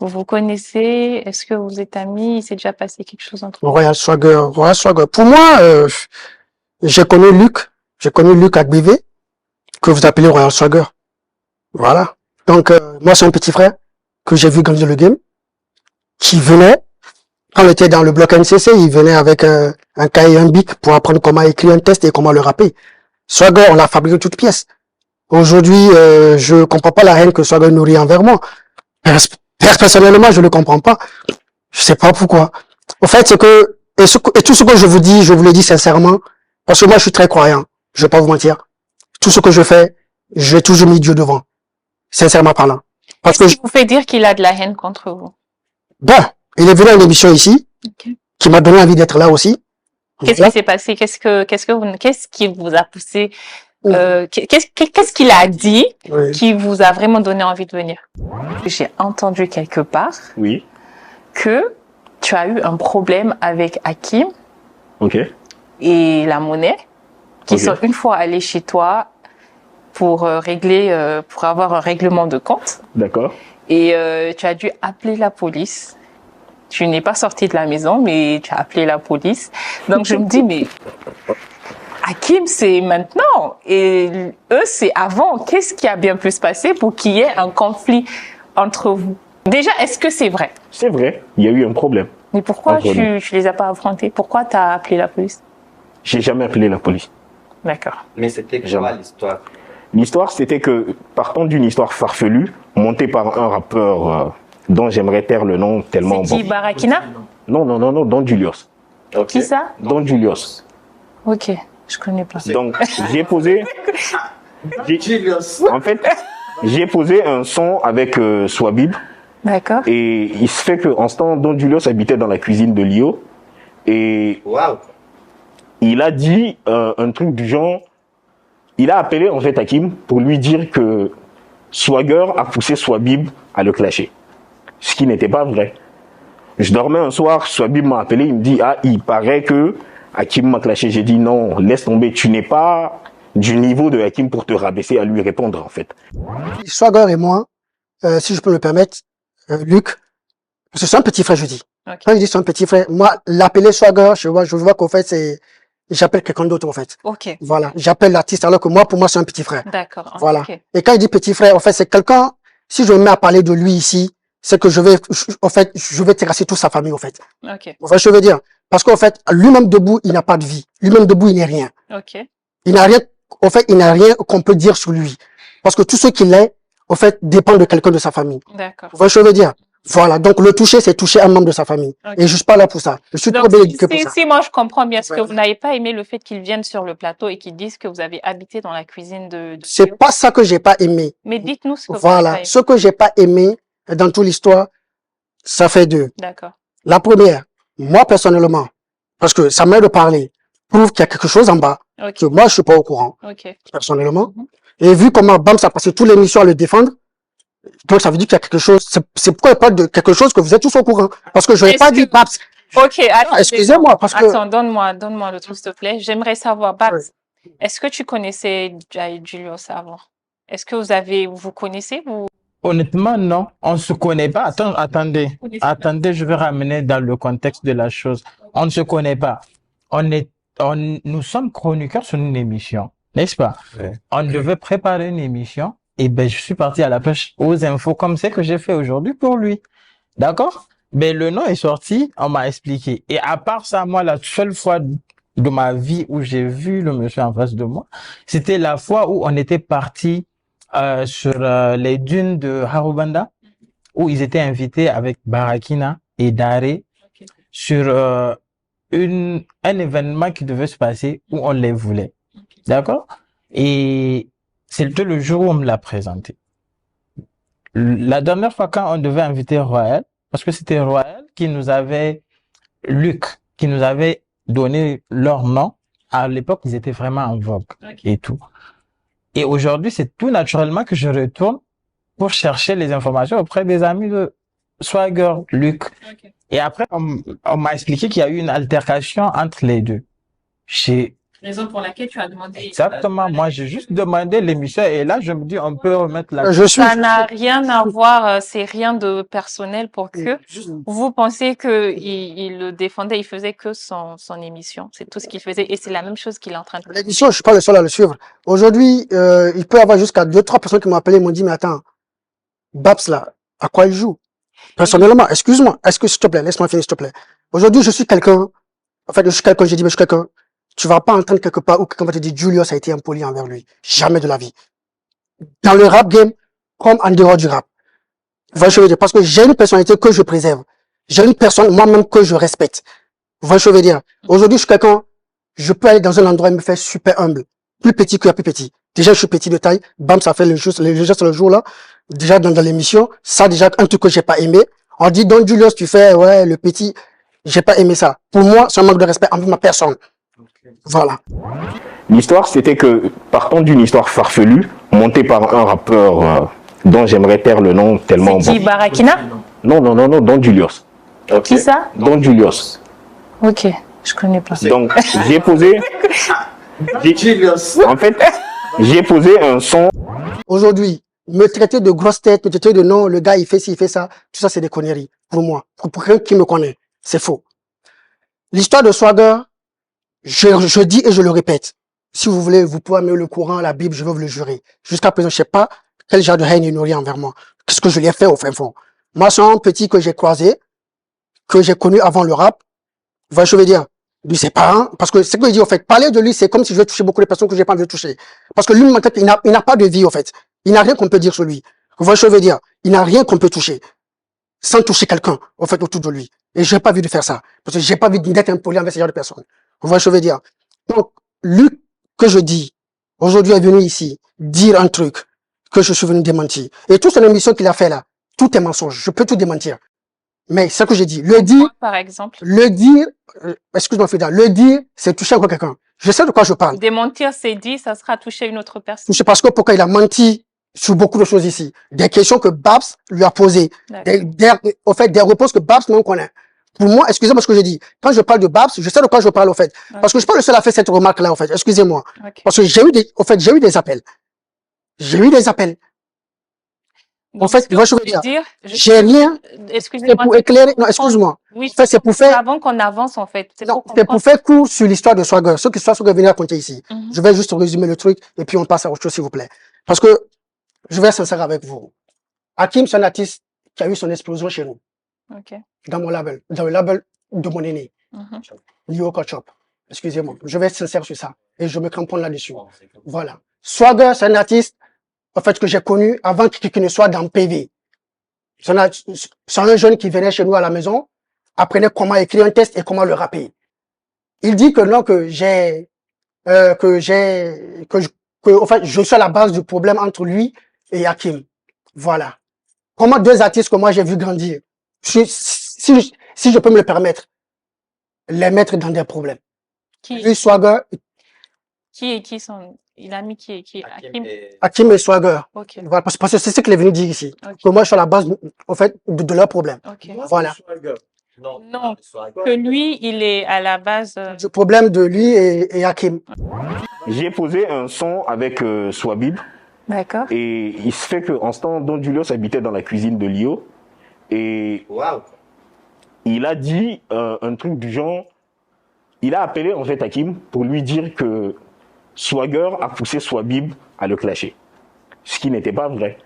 [SPEAKER 1] Vous vous connaissez? Est-ce que vous êtes amis? Il s'est déjà passé quelque chose entre vous?
[SPEAKER 4] Royal Swagger. Pour moi, j'ai connu Luc Agbivé, que vous appelez Royal Swagger. Voilà. Donc, moi, c'est un petit frère que j'ai vu gagner le game, qui venait, quand on était dans le bloc NCC, il venait avec un cahier et un bic pour apprendre comment écrire un test et comment le rapper. Swagger, on l'a fabriqué de toutes pièces. Aujourd'hui, je comprends pas la haine que Swagger nourrit envers moi. Personnellement, je ne comprends pas. Je sais pas pourquoi. En fait, c'est que, et tout ce que je vous dis, je vous le dis sincèrement, parce que moi, je suis très croyant. Je vais pas vous mentir. Tout ce que je fais, j'ai toujours mis Dieu devant. Sincèrement parlant. Parce que,
[SPEAKER 1] Qu'est-ce qui vous fait dire qu'il a de la haine contre vous?
[SPEAKER 4] il est venu à une émission ici,
[SPEAKER 1] Ok.
[SPEAKER 4] qui m'a donné envie d'être là aussi.
[SPEAKER 1] Qu'est-ce
[SPEAKER 4] Voilà.
[SPEAKER 1] qui s'est passé? Qu'est-ce qui vous a poussé? Qu'est-ce qu'il a dit
[SPEAKER 4] Oui.
[SPEAKER 1] qui vous a vraiment donné envie de venir? J'ai entendu quelque part
[SPEAKER 5] Oui.
[SPEAKER 1] que tu as eu un problème avec Hakim
[SPEAKER 5] Ok.
[SPEAKER 1] et la monnaie, qui
[SPEAKER 5] Ok.
[SPEAKER 1] sont une fois allés chez toi pour pour avoir un règlement de compte.
[SPEAKER 5] D'accord.
[SPEAKER 1] Et tu as dû appeler la police. Tu n'es pas sorti de la maison, mais tu as appelé la police. Donc je me dis, mais Hakim, c'est maintenant. Et eux, c'est avant. Qu'est-ce qui a bien pu se passer pour qu'il y ait un conflit entre vous? Déjà, est-ce que c'est vrai?
[SPEAKER 5] C'est vrai, il y a eu un problème.
[SPEAKER 1] Mais pourquoi
[SPEAKER 5] Entre nous.
[SPEAKER 1] tu les as pas affrontés? Pourquoi tu as appelé la police?
[SPEAKER 5] J'ai jamais appelé la police.
[SPEAKER 1] D'accord.
[SPEAKER 2] Mais c'était quoi
[SPEAKER 5] Jamais.
[SPEAKER 2] l'histoire?
[SPEAKER 5] L'histoire, c'était que, partant d'une histoire farfelue, montée par un rappeur dont j'aimerais taire le nom tellement
[SPEAKER 1] C'est qui,
[SPEAKER 5] bon.
[SPEAKER 1] Barakina?
[SPEAKER 5] Non, Don Julius.
[SPEAKER 2] Ok.
[SPEAKER 1] Qui ça?
[SPEAKER 5] Don Julius.
[SPEAKER 1] Ok, je connais pas.
[SPEAKER 5] Donc, j'ai posé... En fait, j'ai posé un son avec Swabib.
[SPEAKER 1] D'accord.
[SPEAKER 5] Et il se fait qu'en ce temps, Don Julius habitait dans la cuisine de Lio. Et
[SPEAKER 2] Waouh.
[SPEAKER 5] il a dit un truc du genre, il a appelé en fait Hakim pour lui dire que Swagger a poussé Swabib à le clasher. Ce qui n'était pas vrai. Je dormais un soir, Swabib m'a appelé, il me dit, ah, il paraît que Hakim m'a clashé. J'ai dit, non, laisse tomber, tu n'es pas du niveau de Hakim pour te rabaisser à lui répondre en fait.
[SPEAKER 4] Swagger et moi, si je peux me permettre, Luc, parce que c'est un petit frère, je dis.
[SPEAKER 1] Ok.
[SPEAKER 4] Quand je dis c'est un petit frère, moi, l'appeler Swagger, je vois qu'en fait, j'appelle quelqu'un d'autre, en fait.
[SPEAKER 1] Ok.
[SPEAKER 4] Voilà. J'appelle l'artiste alors que moi, pour moi, c'est un petit frère.
[SPEAKER 1] D'accord.
[SPEAKER 4] Voilà.
[SPEAKER 1] Ok.
[SPEAKER 4] Et quand il dit petit frère, en fait, c'est quelqu'un, si je me mets à parler de lui ici, c'est que je vais terrasser toute sa famille, en fait.
[SPEAKER 1] Ok.
[SPEAKER 4] Enfin, je veux dire. Parce qu'en fait, lui-même debout, il n'a pas de vie. Lui-même debout, il n'est rien.
[SPEAKER 1] Ok.
[SPEAKER 4] Il n'a rien, en fait, il n'a rien qu'on peut dire sur lui. Parce que tout ce qu'il est, au fait, dépend de quelqu'un de sa famille.
[SPEAKER 1] D'accord.
[SPEAKER 4] Vous voyez ce que je veux dire? Voilà. Donc, le toucher, c'est toucher un membre de sa famille.
[SPEAKER 1] Ok.
[SPEAKER 4] Et je suis pas là pour ça. Je suis trop
[SPEAKER 1] Donc,
[SPEAKER 4] bien
[SPEAKER 1] si,
[SPEAKER 4] éduqué pour
[SPEAKER 1] si,
[SPEAKER 4] ça.
[SPEAKER 1] si moi je comprends bien, ce que
[SPEAKER 4] Ouais.
[SPEAKER 1] vous n'avez pas aimé le fait qu'ils viennent sur le plateau et qu'ils disent que vous avez habité dans la cuisine de
[SPEAKER 4] C'est
[SPEAKER 1] Dieu.
[SPEAKER 4] pas ça que j'ai pas aimé.
[SPEAKER 1] Mais dites-nous ce que vous n'avez pas
[SPEAKER 4] Voilà.
[SPEAKER 1] aimé.
[SPEAKER 4] Ce que j'ai pas aimé dans toute l'histoire, ça fait deux.
[SPEAKER 1] D'accord.
[SPEAKER 4] La première, moi, personnellement, parce que ça m'aide de parler, prouve qu'il y a quelque chose en bas
[SPEAKER 1] Ok.
[SPEAKER 4] que moi, je suis pas au courant,
[SPEAKER 1] Ok.
[SPEAKER 4] personnellement.
[SPEAKER 1] Mhm.
[SPEAKER 4] Et vu comment Bams a passé toutes les missions à le défendre, donc ça veut dire qu'il y a quelque chose, c'est pourquoi il parle de quelque chose que vous êtes tous au courant. Parce que je n'ai
[SPEAKER 1] Est-ce
[SPEAKER 4] pas
[SPEAKER 1] que-
[SPEAKER 4] dit Bams.
[SPEAKER 1] Ok, attendez.
[SPEAKER 4] Excusez-moi, parce que,
[SPEAKER 1] Attends, donne-moi le truc, s'il te plaît. J'aimerais savoir, Babs, est-ce que tu connaissais Julius avant? Est-ce que vous connaissez, vous?
[SPEAKER 3] Honnêtement, non. On se connaît pas. Attendez. Attendez, je vais ramener dans le contexte de la chose. On ne se connaît pas. Nous sommes chroniqueurs sur une émission, n'est-ce pas?
[SPEAKER 2] Ouais.
[SPEAKER 3] On devait préparer une émission. Et ben, je suis parti à la pêche aux infos comme c'est que j'ai fait aujourd'hui pour lui. D'accord? Mais le nom est sorti, on m'a expliqué. Et à part ça, moi, la seule fois de ma vie où j'ai vu le monsieur en face de moi, c'était la fois où on était parti sur les dunes de Harubanda, où ils étaient invités avec Barakina et Daré sur un événement qui devait se passer où on les voulait. D'accord? Et c'était le jour où on me l'a présenté. La dernière fois quand on devait inviter Royal, parce que c'était Royal Luc, qui nous avait donné leur nom. À l'époque, ils étaient vraiment en vogue et tout. Et aujourd'hui, c'est tout naturellement que je retourne pour chercher les informations auprès des amis de Swagger, Luc.
[SPEAKER 1] Ok.
[SPEAKER 3] Et après, on m'a expliqué qu'il y a eu une altercation entre les deux.
[SPEAKER 1] Raison pour laquelle tu as demandé.
[SPEAKER 3] Exactement. Moi, j'ai juste demandé l'émission et là, je me dis, on peut remettre la...
[SPEAKER 4] je suis,
[SPEAKER 1] Ça n'a rien à voir, c'est rien de personnel pour que vous pensez que il le défendait, il faisait que son émission. C'est tout ce qu'il faisait et c'est la même chose qu'il est en train de faire.
[SPEAKER 4] l'édition, je suis pas le seul à le suivre. Aujourd'hui, il peut y avoir jusqu'à 2-3 personnes qui m'ont appelé et m'ont dit, mais attends, Babs là, à quoi il joue? Personnellement, excuse-moi, est-ce que s'il te plaît, laisse-moi finir s'il te plaît. Aujourd'hui, je suis quelqu'un, en fait, je suis quelqu'un, j'ai dit, mais je suis quelqu'un, tu vas pas entendre quelque part où quelqu'un va te dire, Julius a été impoli envers lui. Jamais de la vie. Dans le rap game, comme en dehors du rap. Vous voyez ce que je veux dire? Parce que j'ai une personnalité que je préserve. J'ai une personne, moi-même, que je respecte. Vous voyez ce que je veux dire? Aujourd'hui, je suis quelqu'un, je peux aller dans un endroit et me faire super humble. Plus petit qu'il y a plus petit. Déjà, je suis petit de taille. Bam, ça fait le geste le jour-là. Déjà, dans l'émission. Ça, déjà, un truc que j'ai pas aimé. On dit, Don Julius, tu fais, ouais, le petit. J'ai pas aimé ça. Pour moi, c'est un manque de respect envers ma personne. Voilà.
[SPEAKER 5] L'histoire, c'était que, partant d'une histoire farfelue, montée par un rappeur dont j'aimerais taire le nom tellement...
[SPEAKER 1] C'est qui, Barakina?
[SPEAKER 5] Non, Don Julius.
[SPEAKER 1] Qui ça?
[SPEAKER 5] Don Julius.
[SPEAKER 1] Ok, je connais pas.
[SPEAKER 5] Donc, j'ai posé... En fait, j'ai posé un son...
[SPEAKER 4] Aujourd'hui, me traiter de grosse tête, me traiter de non, le gars, il fait ci, il fait ça. Tout ça, c'est des conneries. Pour moi. Pour quelqu'un qui me connaît. C'est faux. L'histoire de Swagger, je dis et je le répète. Si vous voulez, vous pouvez amener le Coran, la Bible, je vais vous le jurer. Jusqu'à présent, je sais pas quel genre de haine il nourrit envers moi. Qu'est-ce que je lui ai fait au fin fond. Moi, c'est un petit que j'ai croisé, que j'ai connu avant le rap. Vous voyez ce que je veux dire? Lui, ses parents, parce que ce que je dis, en fait, parler de lui, c'est comme si je vais toucher beaucoup de personnes que j'ai pas envie de toucher. Parce que lui, il n'a pas de vie, en fait. Il n'a rien qu'on peut dire sur lui. Vous voyez ce que je veux dire? Il n'a rien qu'on peut toucher. Sans toucher quelqu'un, en fait, autour de lui. Et j'ai pas envie de faire ça. Parce que j'ai pas envie d'être impoli envers ce genre de personnes. Vous voyez ce que je veux dire? Donc, lui, que je dis, aujourd'hui est venu ici, dire un truc que je suis venu démentir. Et toute son émission qu'il a fait là, tout est mensonge. Je peux tout démentir. Mais ce que j'ai dit, le dire,
[SPEAKER 1] Par exemple.
[SPEAKER 4] le dire, excuse-moi Frida, le dire, c'est toucher encore quelqu'un. Je sais de quoi je parle.
[SPEAKER 1] Démentir, c'est dit, ça sera toucher une autre personne.
[SPEAKER 4] Toucher parce que pourquoi il a menti sur beaucoup de choses ici. Des questions que Babs lui a posées. Au fait, des réponses que Babs même connaît. Pour moi, excusez-moi ce que j'ai dit. Quand je parle de Babs, je sais de quoi je parle, au fait.
[SPEAKER 1] Okay.
[SPEAKER 4] Parce que je suis pas le seul à faire cette remarque-là, au fait. Excusez-moi.
[SPEAKER 1] Okay.
[SPEAKER 4] Parce que j'ai eu des appels. J'ai eu des appels.
[SPEAKER 1] Donc,
[SPEAKER 4] en fait, tu vois ce que je veux dire? J'ai rien.
[SPEAKER 1] Excusez-moi.
[SPEAKER 4] C'est pour éclairer. Non, excuse-moi.
[SPEAKER 1] Oui.
[SPEAKER 4] En fait, c'est pour faire.
[SPEAKER 1] Avant qu'on avance, en fait.
[SPEAKER 4] C'est pour faire court sur l'histoire de Swagger. Ce que Swagger venait raconter ici. Je vais juste résumer le truc et puis on passe à autre chose, s'il vous plaît. Parce que je vais être sincère avec vous. Hakim, c'est un artiste qui a eu son explosion chez nous.
[SPEAKER 1] Okay.
[SPEAKER 4] Dans mon label. Dans le label de mon aîné. Lio Shop. Excusez-moi. Je vais être sincère sur ça. Et je me cramponne là-dessus. Voilà. Swagger, c'est un artiste. en fait, que j'ai connu avant qu'il ne soit dans PV. C'est un jeune qui venait chez nous à la maison, apprenait comment écrire un test et comment le rapper. Il dit que non, en fait, je suis à la base du problème entre lui et Hakim. Voilà. Comment deux artistes que moi j'ai vu grandir, si je peux me le permettre, les mettre dans des problèmes. Lui, Swagger,
[SPEAKER 1] Qui sont, il a mis qui, Hakim?
[SPEAKER 4] Hakim et Swagger.
[SPEAKER 1] Ok,
[SPEAKER 4] Voilà, parce que c'est ce qu'il est venu dire ici.
[SPEAKER 1] ok,
[SPEAKER 4] Que moi, je suis à la base, en fait, de leur problème.
[SPEAKER 1] ok.
[SPEAKER 4] Voilà.
[SPEAKER 1] Non, que lui, il est à la base.
[SPEAKER 4] Le problème de lui et Hakim.
[SPEAKER 5] J'ai posé un son avec Swabib.
[SPEAKER 1] D'accord.
[SPEAKER 5] Et il se fait qu'en ce temps, Don Julius habitait dans la cuisine de Lio. Et il a dit un truc du genre... Il a appelé en fait Hakim pour lui dire que Swagger a poussé Swabib à le clasher. Ce qui n'était pas vrai.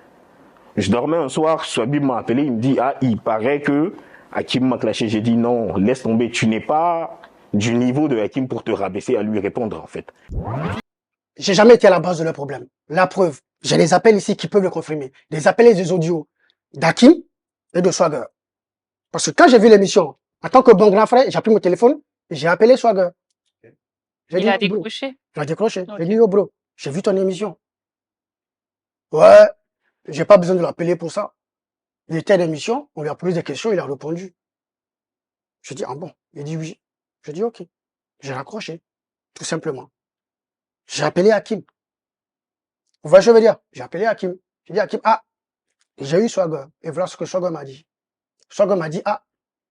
[SPEAKER 5] Je dormais un soir, Swabib m'a appelé, il me dit « Ah, il paraît que Hakim m'a clashé. » J'ai dit « Non, laisse tomber, tu n'es pas du niveau de Hakim pour te rabaisser à lui répondre en fait. »
[SPEAKER 4] J'ai jamais été à la base de leur problème. La preuve, j'ai des appels ici qui peuvent le confirmer. Des appels et des audios d'Hakim et de Swagger. Parce que quand j'ai vu l'émission, en tant que bon grand frère, j'ai pris mon téléphone et j'ai appelé Swagger.
[SPEAKER 1] Il a décroché.
[SPEAKER 4] Il a décroché.
[SPEAKER 1] Okay.
[SPEAKER 4] J'ai dit, yo bro, j'ai vu ton émission. Ouais, j'ai pas besoin de l'appeler pour ça. Il était à l'émission, on lui a posé des questions, il a répondu. Je dis, ah bon? Il dit oui. Je dis, ok. J'ai raccroché, tout simplement. J'ai appelé Hakim. Vous voyez ce que je veux dire? J'ai appelé Hakim. J'ai dit Hakim, ah, j'ai eu Swagger. Et voilà ce que Swagger m'a dit. Swagger m'a dit, ah,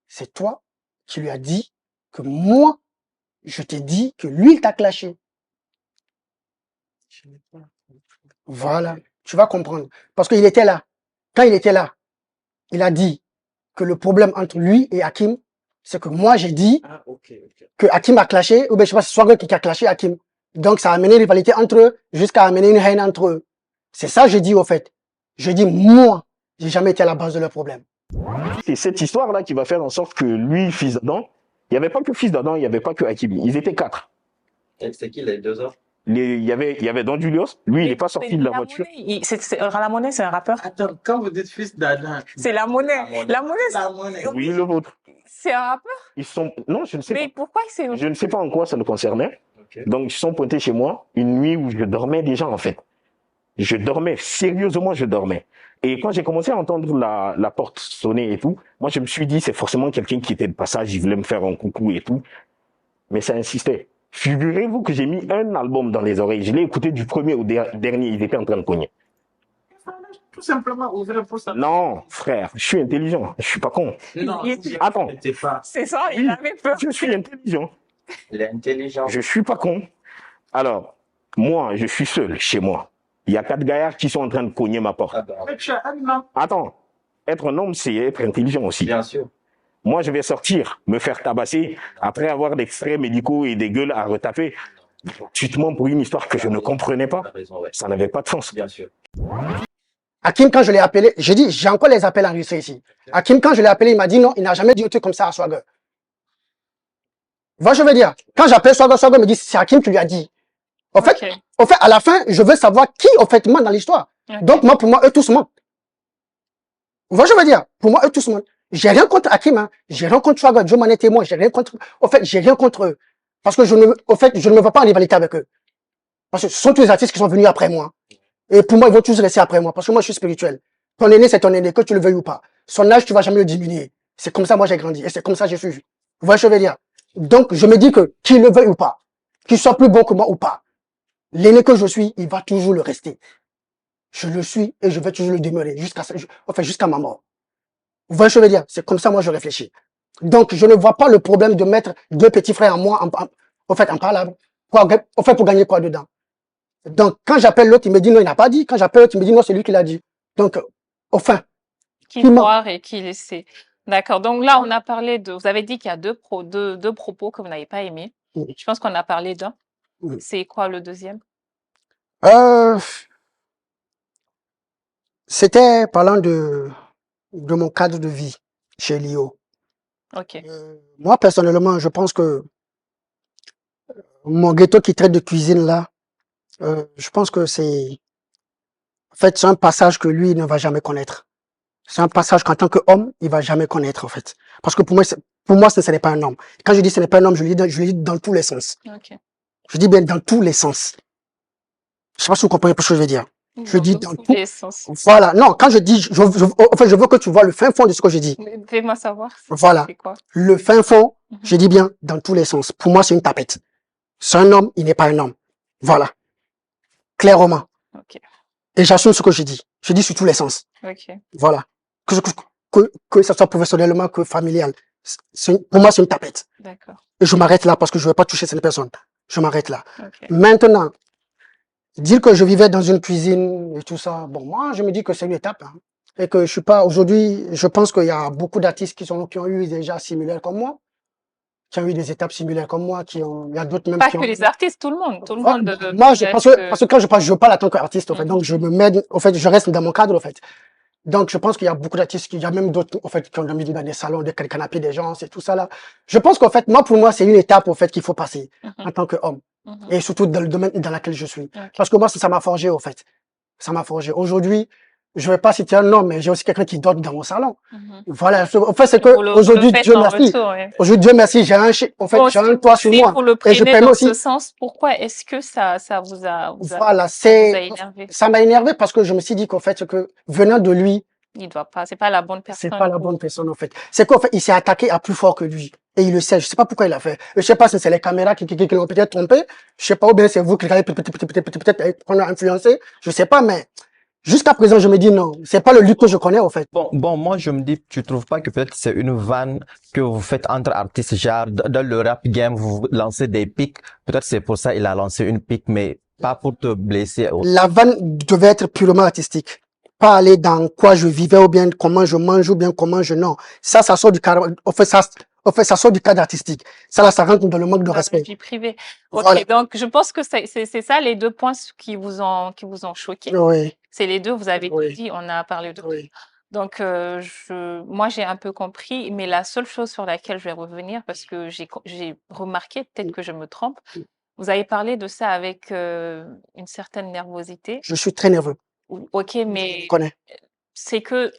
[SPEAKER 4] c'est toi qui lui as dit que moi, je t'ai dit que lui, il t'a clashé. Voilà. Tu vas comprendre. Parce qu'il était là. Quand il était là, il a dit que le problème entre lui et Hakim, c'est que moi, j'ai dit que Hakim a clashé, ou bien je sais pas, c'est Swagger qui a clashé Hakim. Donc, ça a amené une rivalité entre eux, jusqu'à amener une haine entre eux. C'est ça que j'ai dit, au fait. Je dis, moi, j'ai jamais été à la base de leur problème.
[SPEAKER 5] C'est cette histoire-là qui va faire en sorte que lui, fils d'Adam, il n'y avait pas que fils d'Adam, il n'y avait pas que Hakim. Ils étaient 4.
[SPEAKER 6] C'est qui les 2 autres?
[SPEAKER 5] Il y avait Don Julius, lui, il n'est pas sorti de la voiture.
[SPEAKER 1] La Monnaie, c'est un rappeur.
[SPEAKER 3] Attends, quand vous dites fils d'Adam,
[SPEAKER 1] C'est La Monnaie. La Monnaie,
[SPEAKER 5] Oui, le vôtre.
[SPEAKER 1] c'est un rappeur.
[SPEAKER 5] Ils sont... Non, je ne sais
[SPEAKER 1] Mais
[SPEAKER 5] pas.
[SPEAKER 1] pourquoi c'est...
[SPEAKER 5] Je ne sais pas en quoi ça le concernait.
[SPEAKER 6] Okay.
[SPEAKER 5] Donc, ils sont pointés chez moi une nuit où je dormais déjà, en fait. Je dormais, sérieusement, je dormais. Et quand j'ai commencé à entendre la porte sonner et tout, moi, je me suis dit, c'est forcément quelqu'un qui était de passage, il voulait me faire un coucou et tout. Mais ça insistait. Figurez-vous que j'ai mis un album dans les oreilles. Je l'ai écouté du premier au dernier, ils étaient en train de cogner.
[SPEAKER 3] tout simplement ouvrir pour ça.
[SPEAKER 5] Non, frère, je suis intelligent, je suis pas con.
[SPEAKER 3] Non,
[SPEAKER 5] Attends.
[SPEAKER 1] C'est ça, il avait peur.
[SPEAKER 5] Je suis intelligent.
[SPEAKER 6] Il est intelligent.
[SPEAKER 5] Je suis pas con. Alors, moi, je suis seul chez moi. Il y a 4 gaillards qui sont en train de cogner ma porte. Attends, être un homme, c'est être intelligent aussi.
[SPEAKER 6] Bien sûr.
[SPEAKER 5] Moi, je vais sortir, me faire tabasser, après avoir des frais médicaux et des gueules à retaper. Gratuitement pour une histoire que je ne comprenais pas.
[SPEAKER 6] Raison, ouais.
[SPEAKER 5] Ça n'avait pas de sens.
[SPEAKER 6] Bien sûr.
[SPEAKER 4] Hakim, quand je l'ai appelé, j'ai dit, j'ai encore les appels enregistrés ici. Hakim, quand je l'ai appelé, il m'a dit non, il n'a jamais dit un truc comme ça à Swagger. Voilà, je veux dire, quand j'appelle Swagger, Swagger me dit, c'est Hakim qui lui a dit. En fait, à la fin, je veux savoir qui, en fait, ment dans l'histoire.
[SPEAKER 1] Okay.
[SPEAKER 4] Donc, moi, pour moi, eux tous mentent. Voilà, je veux dire, pour moi, eux tous mentent. J'ai rien contre Hakim, hein. J'ai rien contre Swagger, Dieu m'en est témoin, j'ai rien contre, en fait, j'ai rien contre eux. Parce que je ne me vois pas en rivalité avec eux. Parce que ce sont tous les artistes qui sont venus après moi. Et pour moi, ils vont tous rester après moi. Parce que moi, je suis spirituel. Ton aîné, c'est ton aîné, que tu le veuilles ou pas. Son âge, tu vas jamais le diminuer. C'est comme ça, moi, j'ai grandi. Et c'est comme ça, je suis vu. Vous voyez ce que je veux dire? Donc, je me dis que, qu'il le veuille ou pas, qu'il soit plus bon que moi ou pas, l'aîné que je suis, il va toujours le rester. Je le suis et je vais toujours le demeurer jusqu'à ma mort. Vous voyez ce que je veux dire? C'est comme ça, moi, je réfléchis. Donc, je ne vois pas le problème de mettre 2 petits frères en moi, en parlable. Pour gagner quoi dedans? Donc, quand j'appelle l'autre, il me dit non, il n'a pas dit. Quand j'appelle l'autre, il me dit non, c'est lui qui l'a dit. Donc,
[SPEAKER 1] qui croire et qui laisser. D'accord. Donc là, on a parlé de, vous avez dit qu'il y a deux propos que vous n'avez pas aimés.
[SPEAKER 4] Oui.
[SPEAKER 1] Je pense qu'on a parlé d'un.
[SPEAKER 4] Oui.
[SPEAKER 1] C'est quoi le deuxième?
[SPEAKER 4] C'était parlant de mon cadre de vie chez Lio.
[SPEAKER 1] Ok.
[SPEAKER 4] Moi, personnellement, je pense que mon ghetto qui traite de cuisine là, je pense que c'est En fait, c'est un passage que lui ne va jamais connaître. C'est un passage qu'en tant qu'homme, il va jamais connaître, en fait. Parce que pour moi, ce n'est pas un homme. Quand je dis ce n'est pas un homme, je le dis dans tous les sens.
[SPEAKER 1] Ok.
[SPEAKER 4] Je dis bien dans tous les sens. Je sais pas si vous comprenez ce que je veux dire. Je dis dans
[SPEAKER 1] tous
[SPEAKER 4] tout.
[SPEAKER 1] les sens.
[SPEAKER 4] Voilà. Non, quand je dis, en fait, je veux que tu vois le fin fond de ce que je dis.
[SPEAKER 1] Mais fais-moi savoir.
[SPEAKER 4] Voilà.
[SPEAKER 1] C'est quoi?
[SPEAKER 4] Le fin fond,
[SPEAKER 1] Mhm.
[SPEAKER 4] je dis bien dans tous les sens. Pour moi, c'est une tapette. C'est un homme, il n'est pas un homme. Voilà. Clairement.
[SPEAKER 1] Ok.
[SPEAKER 4] Et j'assume ce que je dis. Je dis sur tous les sens.
[SPEAKER 1] Ok.
[SPEAKER 4] Voilà. Que ça soit professionnellement que familial. Pour moi, c'est une tapette.
[SPEAKER 1] D'accord.
[SPEAKER 4] Et je m'arrête là parce que je ne veux pas toucher cette personne. Je m'arrête là.
[SPEAKER 1] Ok.
[SPEAKER 4] Maintenant, dire que je vivais dans une cuisine et tout ça, bon, moi, je me dis que c'est une étape. Hein. Et que je suis pas, aujourd'hui, je pense qu'il y a beaucoup d'artistes qui ont eu déjà similaires comme moi, qui ont eu des étapes similaires comme moi, il y a d'autres même
[SPEAKER 1] Pas
[SPEAKER 4] qui
[SPEAKER 1] que
[SPEAKER 4] ont.
[SPEAKER 1] les artistes, tout le monde. Tout le
[SPEAKER 4] Ah,
[SPEAKER 1] monde.
[SPEAKER 4] moi, parce que quand je parle en tant qu'artiste, en fait,
[SPEAKER 1] Mhm.
[SPEAKER 4] donc je me mets, en fait, je reste dans mon cadre, en fait. Donc, je pense qu'il y a beaucoup d'artistes, il y a même d'autres, en fait, qui ont mis dans des salons, des canapés des gens, c'est tout ça là. Je pense qu'en fait, pour moi, c'est une étape, en fait, qu'il faut passer
[SPEAKER 1] Mhm.
[SPEAKER 4] en tant qu'homme.
[SPEAKER 1] Mhm.
[SPEAKER 4] Et surtout dans le domaine dans lequel je suis.
[SPEAKER 1] Ok.
[SPEAKER 4] Parce que moi, ça m'a forgé, en fait. Ça m'a forgé. Aujourd'hui, je vais pas citer un homme, mais j'ai aussi quelqu'un qui dort dans mon salon.
[SPEAKER 1] Mhm.
[SPEAKER 4] Voilà. En fait, c'est
[SPEAKER 1] Vous
[SPEAKER 4] que
[SPEAKER 1] le
[SPEAKER 4] aujourd'hui,
[SPEAKER 1] faites
[SPEAKER 4] Dieu
[SPEAKER 1] en
[SPEAKER 4] merci.
[SPEAKER 1] retour, ouais.
[SPEAKER 4] Aujourd'hui, Dieu merci, j'ai en fait,
[SPEAKER 1] Bon,
[SPEAKER 4] j'ai un toit sur
[SPEAKER 1] si
[SPEAKER 4] moi.
[SPEAKER 1] vous le
[SPEAKER 4] Et je
[SPEAKER 1] prenez
[SPEAKER 4] permets
[SPEAKER 1] dans
[SPEAKER 4] aussi.
[SPEAKER 1] ce sens, pourquoi est-ce que ça vous a
[SPEAKER 4] Voilà,
[SPEAKER 1] ça vous a énervé?
[SPEAKER 4] ça m'a énervé parce que je me suis dit qu'en fait, que venant de lui,
[SPEAKER 1] Il doit pas, c'est pas la bonne
[SPEAKER 4] c'est
[SPEAKER 1] personne
[SPEAKER 4] pas la
[SPEAKER 1] pour
[SPEAKER 4] bonne personne, en fait. C'est qu'en fait, il s'est attaqué à plus fort que lui. Et il le sait. Je sais pas pourquoi il l'a fait. Je sais pas si c'est les caméras qui l'ont peut-être trompé. Je sais pas, ou bien c'est vous qui l'avez peut-être qu'on a influencé. Je sais pas, mais jusqu'à présent, je me dis non. C'est pas le Luc que je connais, en fait.
[SPEAKER 2] Bon, moi, je me dis, tu trouves pas que peut-être c'est une vanne que vous faites entre artistes, genre, dans le rap game, vous lancez des pics. Peut-être c'est pour ça il a lancé une pique, mais pas pour te blesser.
[SPEAKER 4] La vanne devait être purement artistique. Pas aller dans quoi je vivais ou bien comment je mange ou bien comment je non. Ça sort du cadre, ça sort du cadre artistique. Ça là, ça rentre dans le manque de
[SPEAKER 1] la
[SPEAKER 4] respect.
[SPEAKER 1] vie privée. Ok,
[SPEAKER 4] Voilà.
[SPEAKER 1] donc je pense que c'est ça les deux points qui vous ont choqué.
[SPEAKER 4] Oui,
[SPEAKER 1] C'est les deux, vous avez tout
[SPEAKER 4] Oui.
[SPEAKER 1] dit, on a parlé de tout.
[SPEAKER 4] oui.
[SPEAKER 1] Donc, moi, j'ai un peu compris, mais la seule chose sur laquelle je vais revenir, parce que j'ai remarqué, peut-être que je me trompe, vous avez parlé de ça avec une certaine nervosité.
[SPEAKER 4] Je suis très nerveux.
[SPEAKER 1] Ok,
[SPEAKER 4] Je
[SPEAKER 1] mais
[SPEAKER 4] connais.
[SPEAKER 1] c'est que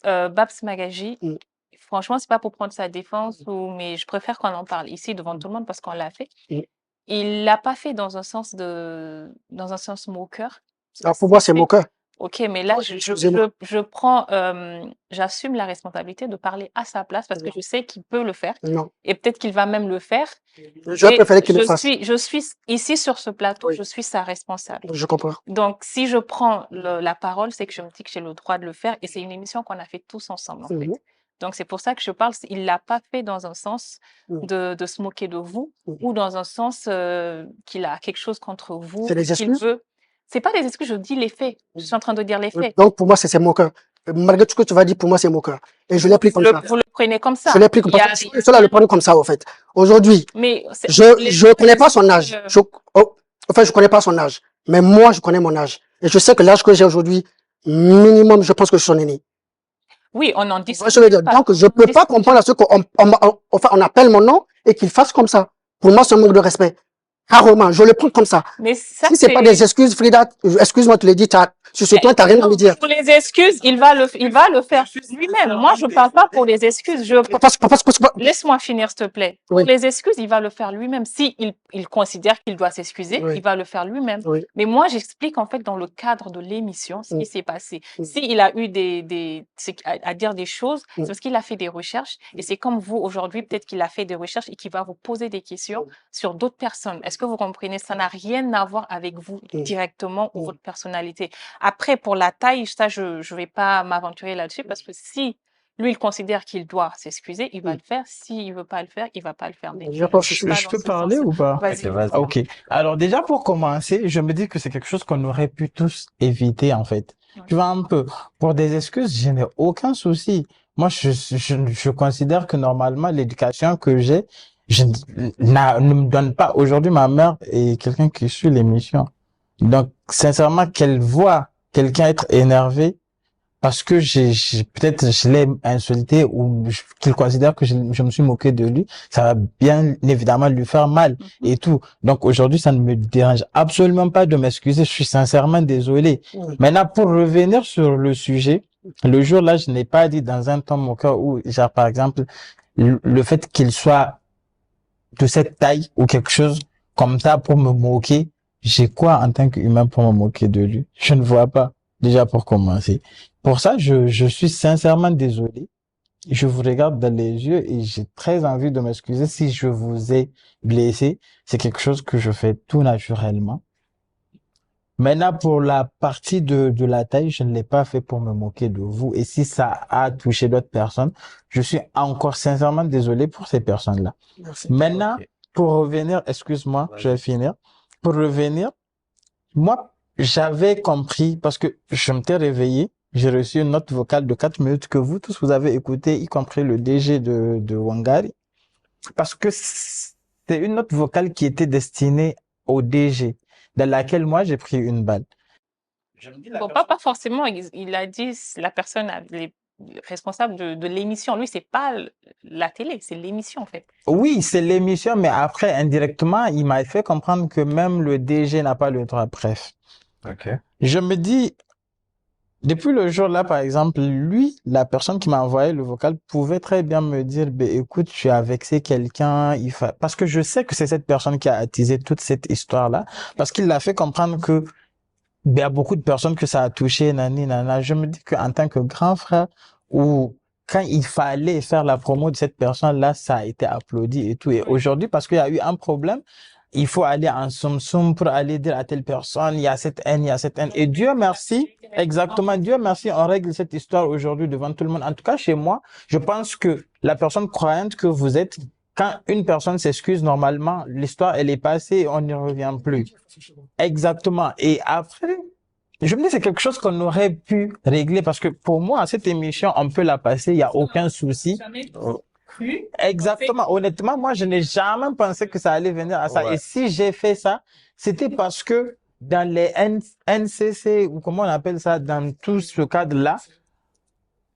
[SPEAKER 1] Babs Magaji,
[SPEAKER 4] Mm.
[SPEAKER 1] franchement, c'est pas pour prendre sa défense, mais je préfère qu'on en parle ici devant tout le monde parce qu'on l'a fait.
[SPEAKER 4] Mm.
[SPEAKER 1] Il l'a pas fait dans un sens moqueur.
[SPEAKER 4] Alors pour moi, c'est mon cœur.
[SPEAKER 1] Ok, mais là,
[SPEAKER 4] Excusez-moi.
[SPEAKER 1] je prends, j'assume la responsabilité de parler à sa place parce que
[SPEAKER 4] Non.
[SPEAKER 1] je sais qu'il peut le faire
[SPEAKER 4] Non.
[SPEAKER 1] et peut-être qu'il va même le faire.
[SPEAKER 4] J'aurais
[SPEAKER 1] Et
[SPEAKER 4] préféré qu'il le fasse.
[SPEAKER 1] je suis ici sur ce plateau,
[SPEAKER 4] Oui.
[SPEAKER 1] je suis sa responsable.
[SPEAKER 4] Je comprends.
[SPEAKER 1] Donc, si je prends la parole, c'est que je me dis que j'ai le droit de le faire et c'est une émission qu'on a fait tous ensemble, en fait.
[SPEAKER 4] Mhm.
[SPEAKER 1] Donc, c'est pour ça que je parle. Il l'a pas fait dans un sens
[SPEAKER 4] Mhm.
[SPEAKER 1] de se moquer de vous
[SPEAKER 4] Mhm.
[SPEAKER 1] ou dans un sens qu'il a quelque chose contre vous,
[SPEAKER 4] C'est des
[SPEAKER 1] qu'il
[SPEAKER 4] excuses?
[SPEAKER 1] veut. C'est pas des excuses, je dis les faits. Je suis en train de dire les faits.
[SPEAKER 4] Donc pour moi, c'est mon cœur. Malgré tout ce que tu vas dire, pour moi, c'est mon cœur. Et je l'ai pris comme ça.
[SPEAKER 1] Vous le prenez comme ça.
[SPEAKER 4] Je l'ai pris comme
[SPEAKER 1] Il y a-
[SPEAKER 4] ça. Cela le prendre comme ça, en fait. Aujourd'hui,
[SPEAKER 1] Mais
[SPEAKER 4] je connais pas son âge. Enfin, je connais pas son âge. Mais moi, je connais mon âge. Et je sais que l'âge que j'ai aujourd'hui, minimum, je pense que je suis son aîné.
[SPEAKER 1] Oui, on en
[SPEAKER 4] Tu
[SPEAKER 1] discute.
[SPEAKER 4] vois ce que je veux dire? Donc, je peux pas comprendre à ce qu'on appelle mon nom et qu'il fasse comme ça. Pour moi, c'est un manque de respect. Rarement, je le prends comme ça.
[SPEAKER 1] Mais ça,
[SPEAKER 4] Si c'est pas des excuses, Frida, excuse-moi, tu l'as dit, sur ce point, t'as rien à me dire.
[SPEAKER 1] Pour les excuses, il va le faire lui-même. Moi, je parle pas pour les excuses. Laisse-moi finir, s'il te plaît.
[SPEAKER 4] Oui.
[SPEAKER 1] Pour les excuses, il va le faire lui-même. Si il considère qu'il doit s'excuser,
[SPEAKER 4] Oui.
[SPEAKER 1] il va le faire lui-même.
[SPEAKER 4] Oui.
[SPEAKER 1] Mais moi, j'explique en fait dans le cadre de l'émission ce qui s'est passé.
[SPEAKER 4] Mm.
[SPEAKER 1] S'il a eu à dire des choses,
[SPEAKER 4] Mm.
[SPEAKER 1] c'est parce qu'il a fait des recherches. Et c'est comme vous aujourd'hui, peut-être qu'il a fait des recherches et qu'il va vous poser des questions sur d'autres personnes. Est-ce que vous comprenez? Ça n'a rien à voir avec vous directement ou votre personnalité. Après, pour la taille, ça, je vais pas m'aventurer là-dessus parce que si lui, il considère qu'il doit s'excuser, il va le faire. S'il veut pas le faire, il va pas le faire. Mais
[SPEAKER 4] Je pense que
[SPEAKER 1] suis pas
[SPEAKER 3] Je
[SPEAKER 1] dans
[SPEAKER 3] peux
[SPEAKER 1] ce
[SPEAKER 3] parler
[SPEAKER 1] sens-là.
[SPEAKER 3] ou pas?
[SPEAKER 1] Vas-y.
[SPEAKER 2] Vas-y.
[SPEAKER 3] Ah, ok. Alors déjà pour commencer, je me dis que c'est quelque chose qu'on aurait pu tous éviter en fait.
[SPEAKER 1] Ouais.
[SPEAKER 3] Tu vois un peu. Pour des excuses, je n'ai aucun souci. Moi, je considère que normalement l'éducation que j'ai, ne me donne pas. Aujourd'hui, ma mère est quelqu'un qui suit l'émission. Donc sincèrement, qu'elle voit quelqu'un être énervé, parce que peut-être je l'ai insulté ou qu'il considère que je me suis moqué de lui, ça va bien évidemment lui faire mal et tout. Donc aujourd'hui, ça ne me dérange absolument pas de m'excuser. Je suis sincèrement désolé.
[SPEAKER 4] Oui.
[SPEAKER 3] Maintenant, pour revenir sur le sujet, le jour-là, je n'ai pas dit dans un ton moqueur ou, genre, par exemple, le fait qu'il soit de cette taille ou quelque chose comme ça pour me moquer, j'ai quoi en tant qu'humain pour me moquer de lui? Je ne vois pas, déjà pour commencer. Pour ça, je suis sincèrement désolé. Je vous regarde dans les yeux et j'ai très envie de m'excuser si je vous ai blessé. C'est quelque chose que je fais tout naturellement. Maintenant, pour la partie de la taille, je ne l'ai pas fait pour me moquer de vous. Et si ça a touché d'autres personnes, je suis encore sincèrement désolé pour ces personnes-là.
[SPEAKER 4] Merci.
[SPEAKER 3] Maintenant,
[SPEAKER 2] Ok.
[SPEAKER 3] pour revenir, excuse-moi, je vais finir. Pour revenir, moi, j'avais compris parce que je m'étais réveillé, j'ai reçu une note vocale de 4 minutes que vous tous vous avez écouté, y compris le DG de Wangari, parce que c'est une note vocale qui était destinée au DG, dans laquelle moi j'ai pris une balle.
[SPEAKER 1] Bon, pas forcément. Il a dit la personne, les responsables de l'émission. Lui, c'est pas la télé, c'est l'émission en fait.
[SPEAKER 3] Oui, c'est l'émission, mais après, indirectement, il m'a fait comprendre que même le DG n'a pas le droit. Bref.
[SPEAKER 2] Ok.
[SPEAKER 3] Je me dis, depuis le jour-là, par exemple, lui, la personne qui m'a envoyé le vocal pouvait très bien me dire, ben, écoute, tu as vexé quelqu'un, parce que je sais que c'est cette personne qui a attisé toute cette histoire-là, parce qu'il l'a fait comprendre que, ben, il y a beaucoup de personnes que ça a touché, nani, nana. Je me dis qu'en tant que grand frère, ou quand il fallait faire la promo de cette personne-là, ça a été applaudi et tout. Et aujourd'hui, parce qu'il y a eu un problème, il faut aller en soum pour aller dire à telle personne, il y a cette haine, il y a cette haine. Et Dieu merci, exactement, Dieu merci, on règle cette histoire aujourd'hui devant tout le monde. En tout cas, chez moi, je pense que la personne croyante que vous êtes, quand une personne s'excuse, normalement, l'histoire, elle est passée et on n'y revient plus. Exactement. Et après, je me dis, c'est quelque chose qu'on aurait pu régler parce que pour moi, cette émission, on peut la passer, il n'y a aucun souci. Exactement. Honnêtement, moi, je n'ai jamais pensé que ça allait venir à ça.
[SPEAKER 2] Ouais.
[SPEAKER 3] Et si j'ai fait ça, c'était parce que dans les NCC, ou comment on appelle ça, dans tout ce cadre-là,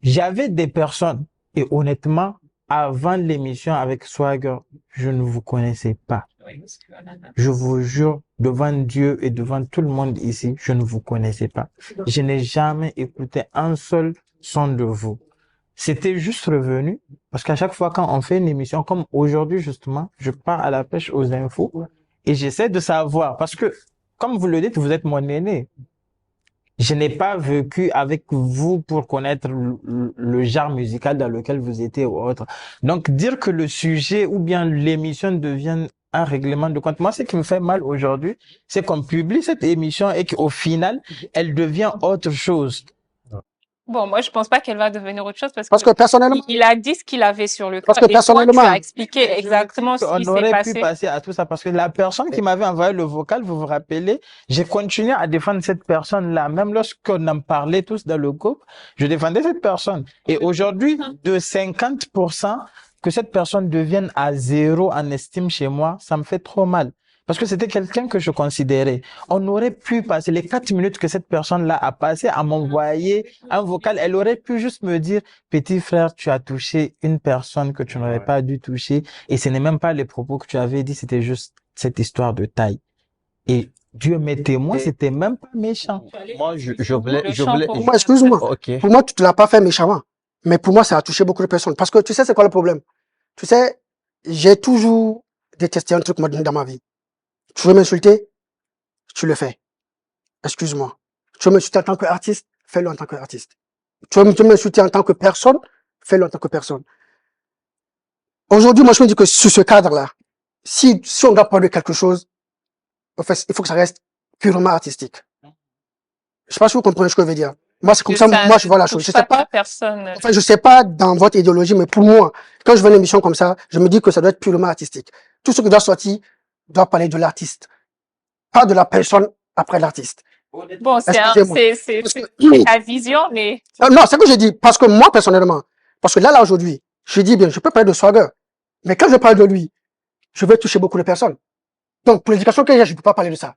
[SPEAKER 3] j'avais des personnes. Et honnêtement, avant l'émission avec Swagger, je ne vous connaissais pas. Je vous jure, devant Dieu et devant tout le monde ici, je ne vous connaissais pas. Je n'ai jamais écouté un seul son de vous. C'était juste revenu, parce qu'à chaque fois quand on fait une émission, comme aujourd'hui justement, je pars à la pêche aux infos et j'essaie de savoir, parce que, comme vous le dites, vous êtes mon aîné. Je n'ai pas vécu avec vous pour connaître le genre musical dans lequel vous étiez ou autre. Donc, dire que le sujet ou bien l'émission devienne un règlement de compte. Moi, ce qui me fait mal aujourd'hui, c'est qu'on publie cette émission et qu'au final, elle devient autre chose.
[SPEAKER 1] Bon, moi, je pense pas qu'elle va devenir autre chose parce
[SPEAKER 4] Parce que personnellement,
[SPEAKER 1] il a dit ce qu'il avait sur le
[SPEAKER 4] Parce
[SPEAKER 1] cœur.
[SPEAKER 4] que
[SPEAKER 1] Et toi, tu
[SPEAKER 4] personnellement-
[SPEAKER 1] as expliqué exactement ce
[SPEAKER 3] On
[SPEAKER 1] qui s'est
[SPEAKER 3] aurait pu
[SPEAKER 1] passé.
[SPEAKER 3] passer à tout ça parce que la personne qui m'avait envoyé le vocal, vous vous rappelez, j'ai continué à défendre cette personne-là. Même lorsqu'on en parlait tous dans le groupe, je défendais cette personne. Et aujourd'hui, de 50%, que cette personne devienne à 0 en estime chez moi, ça me fait trop mal. Parce que c'était quelqu'un que je considérais. On aurait pu passer les 4 minutes que cette personne-là a passé à m'envoyer un vocal. Elle aurait pu juste me dire, petit frère, tu as touché une personne que tu n'aurais pas dû toucher. Et ce n'est même pas les propos que tu avais dit, c'était juste cette histoire de taille. Et Dieu m'est témoin, c'était même pas méchant.
[SPEAKER 2] Moi, je voulais,
[SPEAKER 4] pour moi, excuse-moi.
[SPEAKER 2] Ok.
[SPEAKER 4] Pour moi, tu te l'as pas fait méchamment. Mais pour moi, ça a touché beaucoup de personnes. Parce que tu sais, c'est quoi le problème? Tu sais, j'ai toujours détesté un truc dans ma vie. Tu veux m'insulter? Tu le fais. Excuse-moi. Tu veux m'insulter en tant qu'artiste? Fais-le en tant qu'artiste. Tu veux m'insulter en tant que personne? Fais-le en tant que personne. Aujourd'hui, moi, je me dis que sur ce cadre-là, si on doit parler de quelque chose, en fait, il faut que ça reste purement artistique. Je sais pas si vous comprenez ce que je veux dire. Moi, c'est comme ça, moi, je vois la chose. Je sais pas,
[SPEAKER 1] Personne.
[SPEAKER 4] enfin, je sais pas dans votre idéologie, mais pour moi, quand je vois une émission comme ça, je me dis que ça doit être purement artistique. Tout ce qui doit sortir doit parler de l'artiste, pas de la personne après l'artiste.
[SPEAKER 1] Bon, c'est
[SPEAKER 4] Excusez-moi.
[SPEAKER 1] c'est ta vision, mais
[SPEAKER 4] Non, c'est ce que j'ai dit. Parce que moi, personnellement, parce que là, aujourd'hui, je dis bien, je peux parler de Swagger. Mais quand je parle de lui, je vais toucher beaucoup de personnes. Donc, pour l'éducation que j'ai, je ne peux pas parler de ça.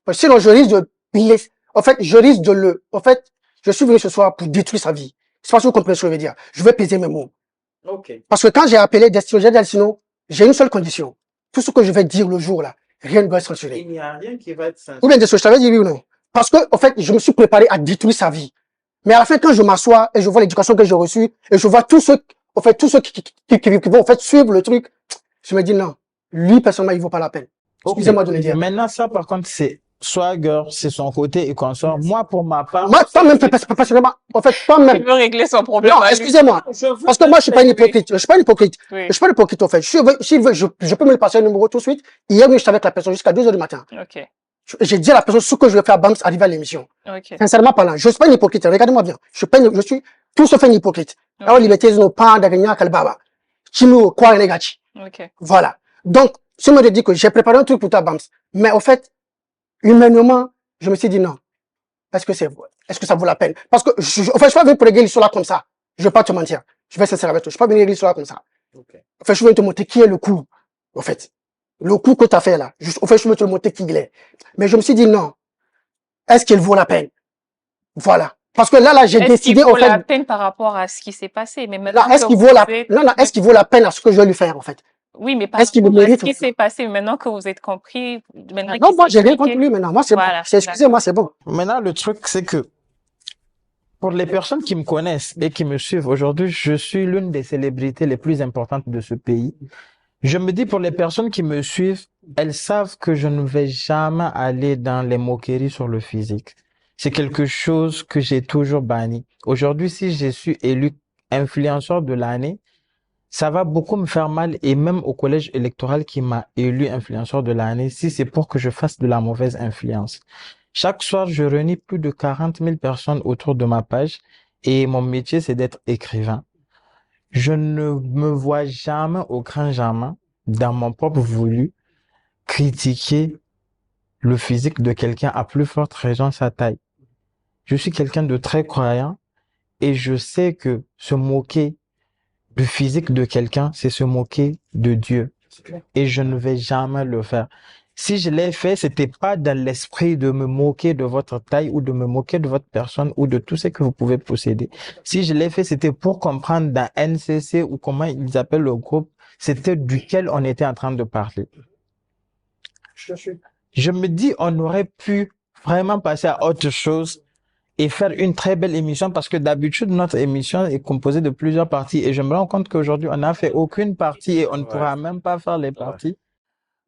[SPEAKER 4] Parce que sinon, je risque de blesser. En fait, je risque de le, en fait, Je suis venu ce soir pour détruire sa vie. C'est pas si vous comprenez ce que je veux dire. Je vais peser mes mots.
[SPEAKER 3] Ok.
[SPEAKER 4] Parce que quand j'ai appelé Destino, j'ai dit à Destino, j'ai une seule condition. Tout ce que je vais dire le jour là, rien ne doit être censuré.
[SPEAKER 3] Il n'y a rien qui va être sincère.
[SPEAKER 4] Ou bien Destino, je t'avais dit oui ou non? Parce que, en fait, je me suis préparé à détruire sa vie. Mais à la fin, quand je m'assois et je vois l'éducation que j'ai reçue, et je vois tous ceux, en fait, tous ceux qui vont, en fait, suivre le truc, je me dis non. Lui, personnellement, il vaut pas la peine. Excusez-moi de le dire.
[SPEAKER 3] Maintenant, ça, par contre, c'est Swagger, c'est son côté et consort. Moi, pour ma part.
[SPEAKER 4] Moi, toi-même, personnellement, en fait,
[SPEAKER 1] Il
[SPEAKER 4] toi-même.
[SPEAKER 1] veut régler son problème.
[SPEAKER 4] Non,
[SPEAKER 1] à lui.
[SPEAKER 4] excusez-moi. Parce que moi, je suis pas une hypocrite. Je suis pas une hypocrite.
[SPEAKER 1] Oui.
[SPEAKER 4] Je suis pas une hypocrite, en fait. S'il veut, je peux me le passer un numéro tout de suite. Hier, j'étais avec la personne jusqu'à 2h du matin.
[SPEAKER 1] Ok.
[SPEAKER 4] J'ai dit à la personne ce que je vais faire à Bams arriver à l'émission.
[SPEAKER 1] Ok.
[SPEAKER 4] Sincèrement parlant, je suis pas une hypocrite. Regardez-moi bien. Je suis, tout se fait une hypocrite. Alors, liberté, nos pas d'agagna, kalbaba. Chino, quoi, négatif.
[SPEAKER 1] Ok.
[SPEAKER 4] Voilà. Donc, si on me dit que j'ai préparé un truc pour toi, Bams. Mais, au fait, humainement, je me suis dit non. Est-ce que ça vaut la peine? Parce que, en fait, je suis pas venu pour régler l'histoire là comme ça. Je vais pas te mentir. Je vais être sincère avec toi. Je suis pas venu régler l'histoire là comme ça.
[SPEAKER 3] Okay.
[SPEAKER 4] En fait, je vais te montrer qui est le coup. En fait. Le coup que tu as fait là. En fait, je vais te montrer qui il est. Mais je me suis dit non. Est-ce qu'il vaut la peine? Voilà. Parce que là, j'ai décidé,
[SPEAKER 1] en fait. Est-ce qu'il vaut
[SPEAKER 4] en fait.
[SPEAKER 1] la peine par rapport à ce qui s'est passé? Mais maintenant.
[SPEAKER 4] Là, est-ce qu'il vaut est-ce qu'il vaut la peine à ce que je vais lui faire, en fait?
[SPEAKER 1] Oui, mais par
[SPEAKER 4] est-ce qu'il me
[SPEAKER 1] rapport à
[SPEAKER 4] mérite
[SPEAKER 1] ce qui s'est passé, maintenant que vous êtes compris, maintenant
[SPEAKER 4] non, moi, j'ai rien contre lui maintenant. Moi, c'est
[SPEAKER 1] voilà,
[SPEAKER 4] bon. Excusez-moi, c'est bon.
[SPEAKER 3] Maintenant, le truc, c'est que pour les personnes qui me connaissent et qui me suivent aujourd'hui, je suis l'une des célébrités les plus importantes de ce pays. Je me dis pour les personnes qui me suivent, elles savent que je ne vais jamais aller dans les moqueries sur le physique. C'est quelque chose que j'ai toujours banni. Aujourd'hui, si je suis élu influenceur de l'année, ça va beaucoup me faire mal et même au collège électoral qui m'a élu influenceur de l'année, si c'est pour que je fasse de la mauvaise influence. Chaque soir, je réunis plus de 40 000 personnes autour de ma page et mon métier, c'est d'être écrivain. Je ne me vois jamais, au grand jamais, dans mon propre voulu, critiquer le physique de quelqu'un, à plus forte raison sa taille. Je suis quelqu'un de très croyant et je sais que se moquer du physique de quelqu'un, c'est se moquer de Dieu. Et je ne vais jamais le faire. Si je l'ai fait, c'était pas dans l'esprit de me moquer de votre taille ou de me moquer de votre personne ou de tout ce que vous pouvez posséder. Si je l'ai fait, c'était pour comprendre dans NCC ou comment ils appellent le groupe, c'était duquel on était en train de parler. Je me dis, on aurait pu vraiment passer à autre chose et faire une très belle émission parce que d'habitude, notre émission est composée de plusieurs parties et je me rends compte qu'aujourd'hui, on n'a fait aucune partie et on ne pourra même pas faire les parties.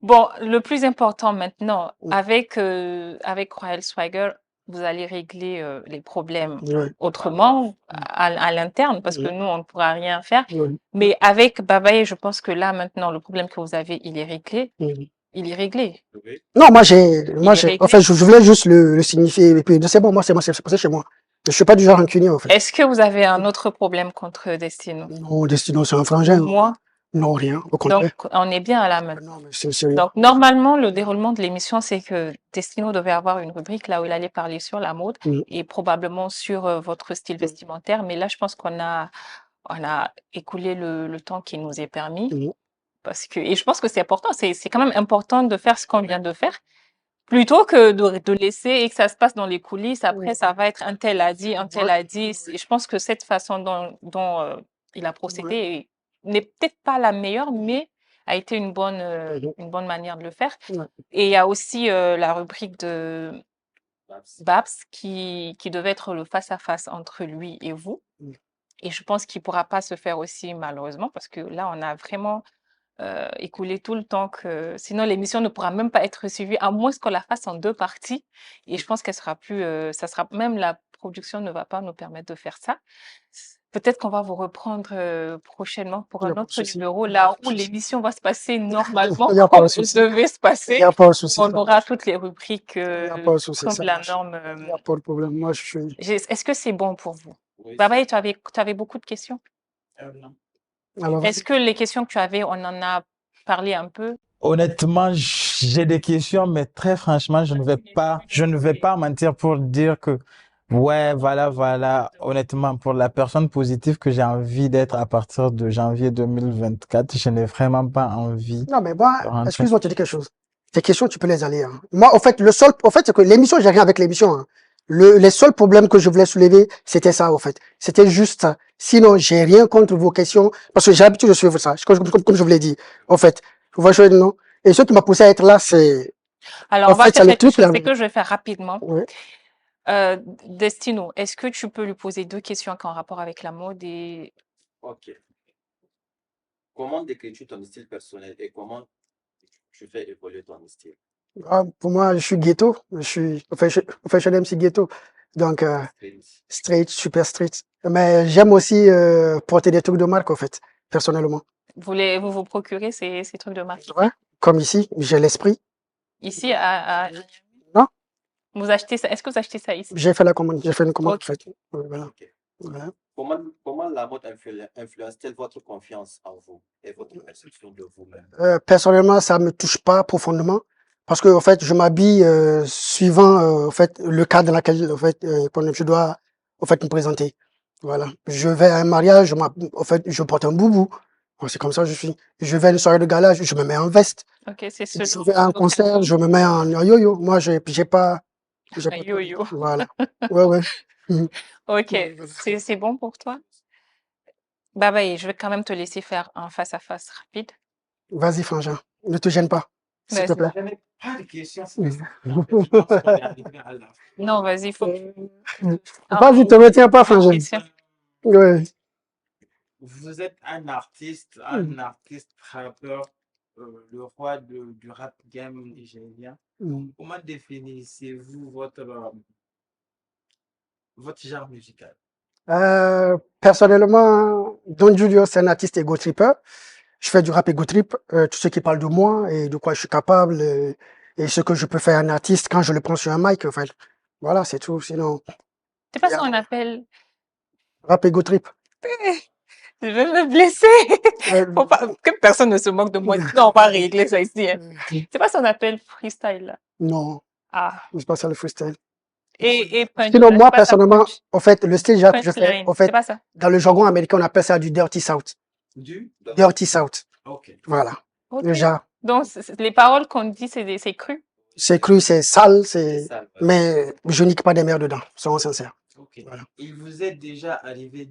[SPEAKER 1] Bon, le plus important maintenant, avec Royal Swagger, vous allez régler les problèmes autrement, à l'interne, parce que nous, on ne pourra rien faire. Mais avec Babaye, je pense que là, maintenant, le problème que vous avez, il est réglé. Il est réglé.
[SPEAKER 4] Non, en fait, je voulais juste le signifier, et puis, c'est bon, c'est passé chez moi. Je suis pas du genre rancunier, en fait.
[SPEAKER 1] Est-ce que vous avez un autre problème contre Destino?
[SPEAKER 4] Non, Destino, c'est un frangin.
[SPEAKER 1] Moi?
[SPEAKER 4] Non, rien, au contraire.
[SPEAKER 1] Donc, on est bien à la main.
[SPEAKER 4] Non, mais c'est sérieux.
[SPEAKER 1] Donc, normalement, le déroulement de l'émission, c'est que Destino devait avoir une rubrique là où il allait parler sur la mode et probablement sur votre style vestimentaire. Mais là, je pense qu'on a écoulé le temps qui nous est permis. Et je pense que c'est important. C'est quand même important de faire ce qu'on vient de faire. Plutôt que de laisser et que ça se passe dans les coulisses. Après, ça va être un tel a dit, un tel a dit. Et je pense que cette façon dont il a procédé n'est peut-être pas la meilleure, mais a été une bonne manière de le faire. Et il y a aussi la rubrique de Babs qui devait être le face-à-face entre lui et vous. Et je pense qu'il ne pourra pas se faire aussi, malheureusement, parce que là, on a vraiment écoulé tout le temps que sinon l'émission ne pourra même pas être suivie à moins qu'on la fasse en 2 parties et je pense qu'elle sera plus ça sera même la production ne va pas nous permettre de faire ça. Peut-être qu'on va vous reprendre prochainement pour un autre numéro là où l'émission va se passer normalement comme elle devait se passer.
[SPEAKER 4] Il n'y a pas de souci.
[SPEAKER 1] On aura toutes les rubriques
[SPEAKER 4] comme
[SPEAKER 1] la norme.
[SPEAKER 4] Il n'y a pas de problème. Moi, je suis.
[SPEAKER 1] Est-ce que c'est bon pour vous? Babaye, tu avais beaucoup de questions?
[SPEAKER 3] Non.
[SPEAKER 4] Alors,
[SPEAKER 1] est-ce que les questions que tu avais, on en a parlé un peu?
[SPEAKER 3] Honnêtement, j'ai des questions, mais très franchement, je ne vais pas mentir pour dire que, ouais, voilà, honnêtement, pour la personne positive que j'ai envie d'être à partir de janvier 2024, je n'ai vraiment pas envie.
[SPEAKER 4] Non, mais moi, excuse-moi, je te dis quelque chose. Tes questions, tu peux les aller. Moi, au fait, c'est que l'émission, j'ai rien avec l'émission. Les seuls problèmes que je voulais soulever, c'était ça, en fait. C'était juste ça. Sinon, j'ai rien contre vos questions, parce que j'ai l'habitude de suivre ça, comme je vous l'ai dit. En fait, vous voyez, non? Et ce qui m'a poussé à être là, c'est,
[SPEAKER 1] Alors,
[SPEAKER 4] en
[SPEAKER 1] on va
[SPEAKER 4] fait, c'est
[SPEAKER 1] faire
[SPEAKER 4] le
[SPEAKER 1] quelque
[SPEAKER 4] truc
[SPEAKER 1] chose,
[SPEAKER 4] là.
[SPEAKER 1] c'est que je vais faire rapidement.
[SPEAKER 4] Oui.
[SPEAKER 1] Destino, est-ce que tu peux lui poser 2 questions qui ont rapport avec la mode et
[SPEAKER 6] Ok. Comment décris-tu ton style personnel et comment tu fais évoluer ton style?
[SPEAKER 4] Ah, pour moi, je suis ghetto. Enfin, je suis un MC ghetto. Donc,
[SPEAKER 6] Street.
[SPEAKER 4] street, super street. Mais j'aime aussi porter des trucs de marque, en fait, personnellement.
[SPEAKER 1] vous procurez ces trucs de marque
[SPEAKER 4] Ouais. Comme ici, j'ai l'esprit.
[SPEAKER 1] ici à
[SPEAKER 4] Non,
[SPEAKER 1] vous achetez ça? Est-ce que vous achetez ça ici?
[SPEAKER 4] j'ai fait la commande. J'ai fait une commande,
[SPEAKER 1] Ok.
[SPEAKER 4] en fait. Voilà.
[SPEAKER 6] Ok.
[SPEAKER 4] Voilà.
[SPEAKER 6] Comment la mode influence-t-elle votre confiance en vous et votre perception de vous-même?
[SPEAKER 4] Personnellement, ça me touche pas profondément parce que, en fait, je m'habille suivant, en fait, le cadre dans lequel, en fait, je dois, en fait, me présenter. Voilà. Je vais à un mariage, en fait, je porte un boubou. Bon, c'est comme ça que je suis. Je vais à une soirée de gala, je me mets en veste.
[SPEAKER 1] Ok, c'est
[SPEAKER 4] Je
[SPEAKER 1] ce
[SPEAKER 4] vais à un concert, je me mets en yo-yo. Moi, j'ai pas,
[SPEAKER 1] un yo-yo.
[SPEAKER 4] voilà. Ouais, ouais. Mhm.
[SPEAKER 1] Ok, c'est bon pour toi? Baba, je vais quand même te laisser faire un face-à-face rapide.
[SPEAKER 4] Vas-y, Frangin. Ne te gêne pas, s'il te
[SPEAKER 1] Vas-y.
[SPEAKER 4] plaît.
[SPEAKER 6] Je n'ai pas de questions.
[SPEAKER 1] Non, vas-y, il faut que
[SPEAKER 4] Vas-y, te retiens pas, Frangin.
[SPEAKER 1] question.
[SPEAKER 4] Ouais.
[SPEAKER 6] Vous êtes un artiste rappeur, le roi du rap game nigérien.
[SPEAKER 4] Mhm.
[SPEAKER 6] Comment définissez-vous votre genre musical?
[SPEAKER 4] Personnellement, Don Julio, c'est un artiste ego tripper. Je fais du rap ego trip, tout ce qui parle de moi et de quoi je suis capable et ce que je peux faire un artiste quand je le prends sur un mic, en fait. Voilà, c'est tout. Sinon,
[SPEAKER 1] C'est pas ça qu'on appelle.
[SPEAKER 4] rap ego trip.
[SPEAKER 1] Je vais me blesser.
[SPEAKER 4] Euh,
[SPEAKER 1] Faut pas que personne ne se moque de moi. Non, on va régler ça ici. Hein. C'est pas ça qu'on appelle freestyle là.
[SPEAKER 4] non,
[SPEAKER 1] Ah.
[SPEAKER 4] c'est pas ça le freestyle.
[SPEAKER 1] Et punch.
[SPEAKER 4] Sinon,
[SPEAKER 1] là,
[SPEAKER 4] moi,
[SPEAKER 1] c'est pas ça,
[SPEAKER 4] personnellement,
[SPEAKER 1] punch.
[SPEAKER 4] en fait, le style que je fais,
[SPEAKER 1] Punchline.
[SPEAKER 4] en
[SPEAKER 1] C'est
[SPEAKER 4] fait,
[SPEAKER 1] pas ça.
[SPEAKER 4] dans le jargon américain, on appelle ça du dirty south. Dirty south.
[SPEAKER 6] Ok.
[SPEAKER 4] Voilà.
[SPEAKER 1] Ok.
[SPEAKER 4] Le genre,
[SPEAKER 1] Donc, les paroles qu'on dit, c'est cru.
[SPEAKER 4] c'est cru, c'est sale,
[SPEAKER 6] C'est ça.
[SPEAKER 4] mais je nique pas des mères dedans, soyons sincères.
[SPEAKER 6] Ok.
[SPEAKER 4] Voilà.
[SPEAKER 6] Il vous est déjà arrivé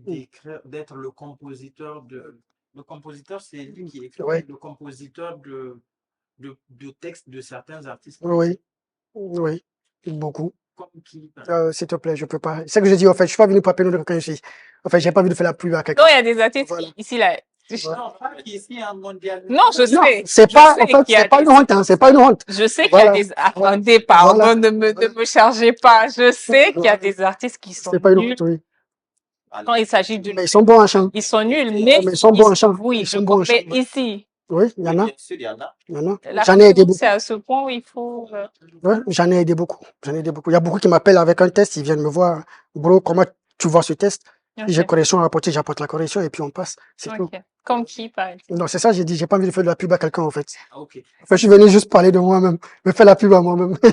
[SPEAKER 6] d'être le compositeur de. Le compositeur, c'est lui qui écrit.
[SPEAKER 4] Ouais.
[SPEAKER 6] Le compositeur de textes de certains artistes.
[SPEAKER 4] Oui, oui, beaucoup.
[SPEAKER 6] Comme qui, par
[SPEAKER 4] S'il te plaît, je peux pas. C'est ce que je dis, en fait, je suis pas venu pour appeler quand je suis. En fait, j'ai pas envie de faire la pub à quelqu'un.
[SPEAKER 1] Non, il y a des artistes
[SPEAKER 4] Voilà.
[SPEAKER 1] ici là.
[SPEAKER 6] Non, pas ici, en mondial.
[SPEAKER 1] Non, je
[SPEAKER 4] Non,
[SPEAKER 1] sais.
[SPEAKER 4] c'est
[SPEAKER 1] Je
[SPEAKER 4] pas,
[SPEAKER 1] sais
[SPEAKER 4] en fait,
[SPEAKER 1] qu'il y a
[SPEAKER 4] c'est pas
[SPEAKER 1] des-
[SPEAKER 4] une honte, hein, c'est pas une honte.
[SPEAKER 1] Je sais qu'il
[SPEAKER 4] Voilà.
[SPEAKER 1] y a des. Attendez, pardon,
[SPEAKER 4] Voilà.
[SPEAKER 1] ne me chargez pas. Je sais qu'il y a des artistes qui sont
[SPEAKER 4] C'est pas une
[SPEAKER 1] nuls
[SPEAKER 4] honte, oui.
[SPEAKER 1] quand il s'agit d'une.
[SPEAKER 4] Mais ils sont bons en chant.
[SPEAKER 1] Ils sont nuls,
[SPEAKER 4] Ouais,
[SPEAKER 1] mais
[SPEAKER 4] mais ils sont bons en chant.
[SPEAKER 1] oui,
[SPEAKER 4] Ils
[SPEAKER 1] je
[SPEAKER 4] sont bons en chant.
[SPEAKER 1] mais ici,
[SPEAKER 4] Oui, il y en a,
[SPEAKER 6] Bien sûr, il y en a.
[SPEAKER 4] il y en a.
[SPEAKER 1] la
[SPEAKER 4] J'en ai aidé
[SPEAKER 1] concurrence,
[SPEAKER 4] beaucoup.
[SPEAKER 1] c'est à ce point où il faut.
[SPEAKER 4] Ouais, j'en ai aidé beaucoup. J'en ai aidé beaucoup. Il y a beaucoup qui m'appellent avec un test, ils viennent me voir. Bro, comment tu vois ce test? Si j'ai
[SPEAKER 1] Ok.
[SPEAKER 4] correction à apporter, j'apporte la correction et puis on passe. C'est tout.
[SPEAKER 1] Ok. Comme qui, par exemple?
[SPEAKER 4] Non, c'est ça, j'ai dit, j'ai pas envie de faire de la pub à quelqu'un, en fait.
[SPEAKER 6] Ok.
[SPEAKER 4] Enfin, je suis venu juste parler de moi-même, me faire la pub à moi-même.
[SPEAKER 6] Vous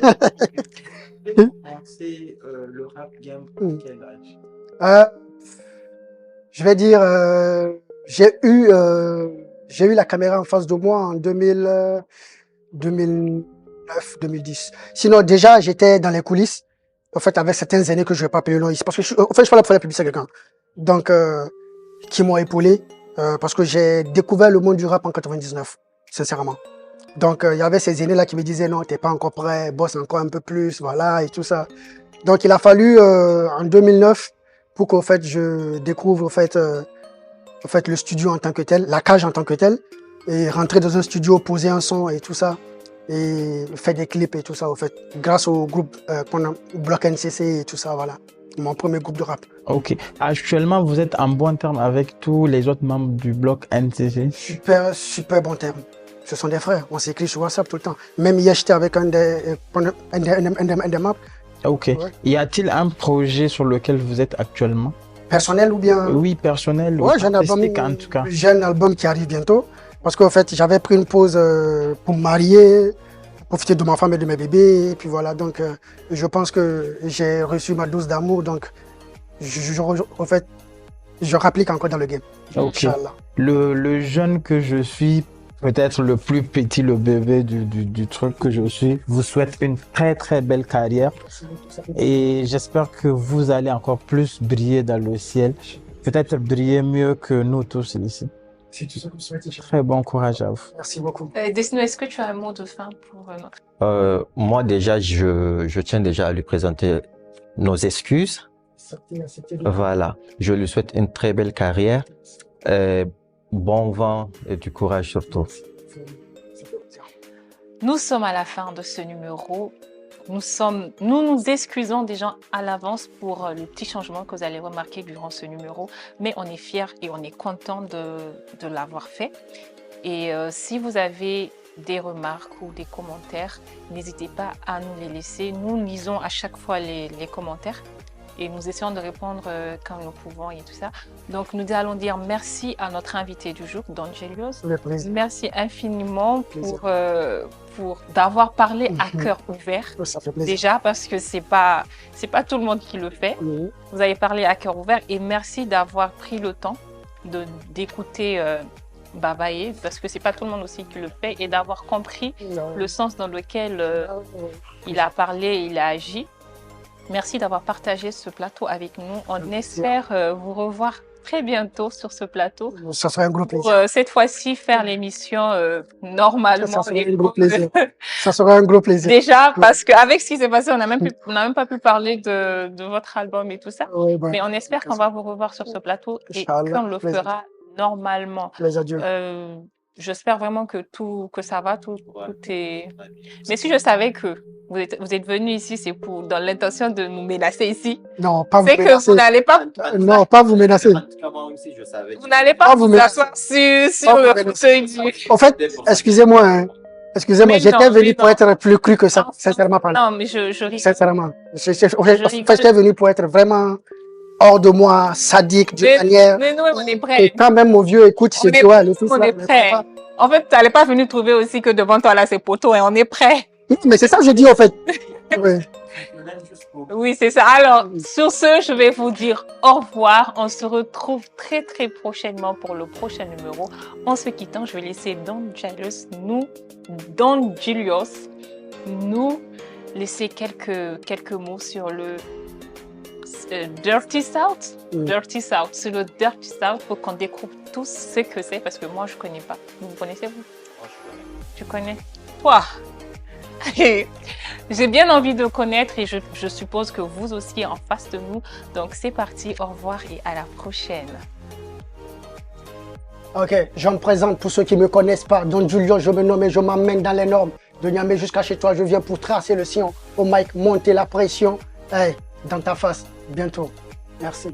[SPEAKER 6] avez commencé le rap game à quel âge?
[SPEAKER 4] Je vais dire, j'ai eu la caméra en face de moi en 2009, 2010. Sinon, déjà, j'étais dans les coulisses. En fait, avec certaines années que je vais pas appeler le nom ici, parce que je suis pas là pour faire la publicité à quelqu'un. Donc, qui m'ont épaulé, parce que j'ai découvert le monde du rap en 99, sincèrement. Donc, il y avait ces aînés-là qui me disaient non, t'es pas encore prêt, bosse encore un peu plus, voilà, et tout ça. Donc, il a fallu, en 2009, pour qu'en fait, je découvre, en fait, le studio en tant que tel, la cage en tant que tel, et rentrer dans un studio, poser un son et tout ça, et faire des clips et tout ça, en fait, grâce au groupe Bloc NCC et tout ça, voilà. Mon premier groupe de rap.
[SPEAKER 3] Ok. Actuellement, vous êtes en bon terme avec tous les autres membres du bloc NCC.
[SPEAKER 4] Super, super bon terme. Ce sont des frères, on s'écrit sur WhatsApp tout le temps. Même hier, j'étais avec un des maps.
[SPEAKER 3] Ok.
[SPEAKER 4] Ouais.
[SPEAKER 3] Y a-t-il un projet sur lequel vous êtes actuellement?
[SPEAKER 4] Personnel ou bien...
[SPEAKER 3] Oui, personnel ou
[SPEAKER 4] Ouais, j'ai un album,
[SPEAKER 3] artistique en tout cas.
[SPEAKER 4] j'ai un album qui arrive bientôt. Parce qu'en fait, j'avais pris une pause pour me marier, profiter de ma femme et de mes bébés. Et puis voilà, donc je pense que j'ai reçu ma dose d'amour. Donc, en fait, je rapplique encore dans le game.
[SPEAKER 3] Ok.
[SPEAKER 4] Inch'Allah.
[SPEAKER 3] Le jeune que je suis peut-être le plus petit, le bébé du truc que je suis, vous souhaite une très très belle carrière et j'espère que vous allez encore plus briller dans le ciel, peut-être briller mieux que nous tous ici.
[SPEAKER 4] C'est tout ce que je souhaite.
[SPEAKER 3] Très bon courage à vous.
[SPEAKER 4] Merci beaucoup.
[SPEAKER 1] Destino, est-ce que tu as un mot de fin pour notre...
[SPEAKER 2] Moi déjà, je tiens déjà à lui présenter nos excuses. Voilà, je lui souhaite une très belle carrière, bon vent et du courage surtout.
[SPEAKER 1] Nous sommes à la fin de ce numéro. Nous nous excusons déjà à l'avance pour le petit changement que vous allez remarquer durant ce numéro, mais on est fiers et on est content de l'avoir fait. Et si vous avez des remarques ou des commentaires, n'hésitez pas à nous les laisser. Nous lisons à chaque fois les commentaires et nous essayons de répondre quand nous pouvons et tout ça. Donc nous allons dire merci à notre invité du jour, Don Julius. Merci infiniment pour d'avoir parlé à cœur ouvert.
[SPEAKER 4] Ça fait plaisir.
[SPEAKER 1] Déjà parce que c'est pas tout le monde qui le fait. Vous avez parlé à cœur ouvert et merci d'avoir pris le temps d'écouter Babaye, parce que c'est pas tout le monde aussi qui le fait, et d'avoir compris le sens dans lequel il a parlé, il a agi. Merci d'avoir partagé ce plateau avec nous. On espère vous revoir très bientôt sur ce plateau.
[SPEAKER 4] Ça serait un gros plaisir.
[SPEAKER 1] Pour cette fois-ci faire l'émission normalement.
[SPEAKER 4] Ça serait un gros plaisir. Ça serait un gros plaisir.
[SPEAKER 1] Déjà, parce qu'avec ce qui s'est passé, on n'a même pas pu parler de votre album et tout ça.
[SPEAKER 4] Oui, ben,
[SPEAKER 1] Mais on espère qu'on va vous revoir sur ce plateau et qu'on le fera normalement.
[SPEAKER 4] Plaisir à Dieu.
[SPEAKER 1] J'espère vraiment que ça va, tout est... Mais si je savais que vous êtes venu ici, c'est dans l'intention de nous menacer ici.
[SPEAKER 4] Non, pas vous
[SPEAKER 1] C'est que
[SPEAKER 4] menacer.
[SPEAKER 1] vous n'allez pas...
[SPEAKER 4] Non, pas vous menacer.
[SPEAKER 6] En tout cas, moi aussi, je savais.
[SPEAKER 1] Vous n'allez pas vous
[SPEAKER 4] menacer.
[SPEAKER 1] asseoir sur
[SPEAKER 4] Pas
[SPEAKER 1] le
[SPEAKER 4] vous menacer.
[SPEAKER 1] fauteuil du...
[SPEAKER 4] En fait, excusez-moi, hein. Excusez-moi,
[SPEAKER 1] Mais
[SPEAKER 4] j'étais
[SPEAKER 1] non,
[SPEAKER 4] venu
[SPEAKER 1] mais
[SPEAKER 4] pour
[SPEAKER 1] non.
[SPEAKER 4] être plus cru que ça,
[SPEAKER 1] Non,
[SPEAKER 4] sincèrement parlant.
[SPEAKER 1] Non, mais je rigole.
[SPEAKER 4] Sincèrement. En
[SPEAKER 1] rigole.
[SPEAKER 4] fait, j'étais venu pour être vraiment hors de moi, sadique, d'une manière.
[SPEAKER 1] Mais nous, on est
[SPEAKER 4] Et
[SPEAKER 1] prêts.
[SPEAKER 4] quand même mon vieux écoute,
[SPEAKER 1] On
[SPEAKER 4] c'est
[SPEAKER 1] est-
[SPEAKER 4] toi, le fils
[SPEAKER 1] On
[SPEAKER 4] là,
[SPEAKER 1] est
[SPEAKER 4] mais
[SPEAKER 1] prêts.
[SPEAKER 4] ça va.
[SPEAKER 1] En fait, tu n'allais pas venir trouver aussi que devant toi, là, c'est poteau, et on est prêts.
[SPEAKER 4] Mais c'est ça que je dis, en fait. Oui.
[SPEAKER 1] Oui, c'est ça. Alors, sur ce, je vais vous dire au revoir. On se retrouve très, très prochainement pour le prochain numéro. En se quittant, je vais laisser Don Julius nous laisser quelques mots sur le Dirty South. Dirty South. Sur le Dirty South, pour qu'on découvre tous ce que c'est, parce que moi, je ne connais pas. Vous connaissez, vous?
[SPEAKER 6] Moi, je connais.
[SPEAKER 1] Tu connais? Toi? J'ai bien envie de connaître et je suppose que vous aussi en face de nous. Donc c'est parti, au revoir et à la prochaine.
[SPEAKER 4] Ok, je me présente pour ceux qui ne me connaissent pas. Don Julio, je me nomme et je m'emmène dans les normes. De Niamey jusqu'à chez toi, je viens pour tracer le sillon. Au mic, monter la pression. Hey, dans ta face, bientôt. Merci.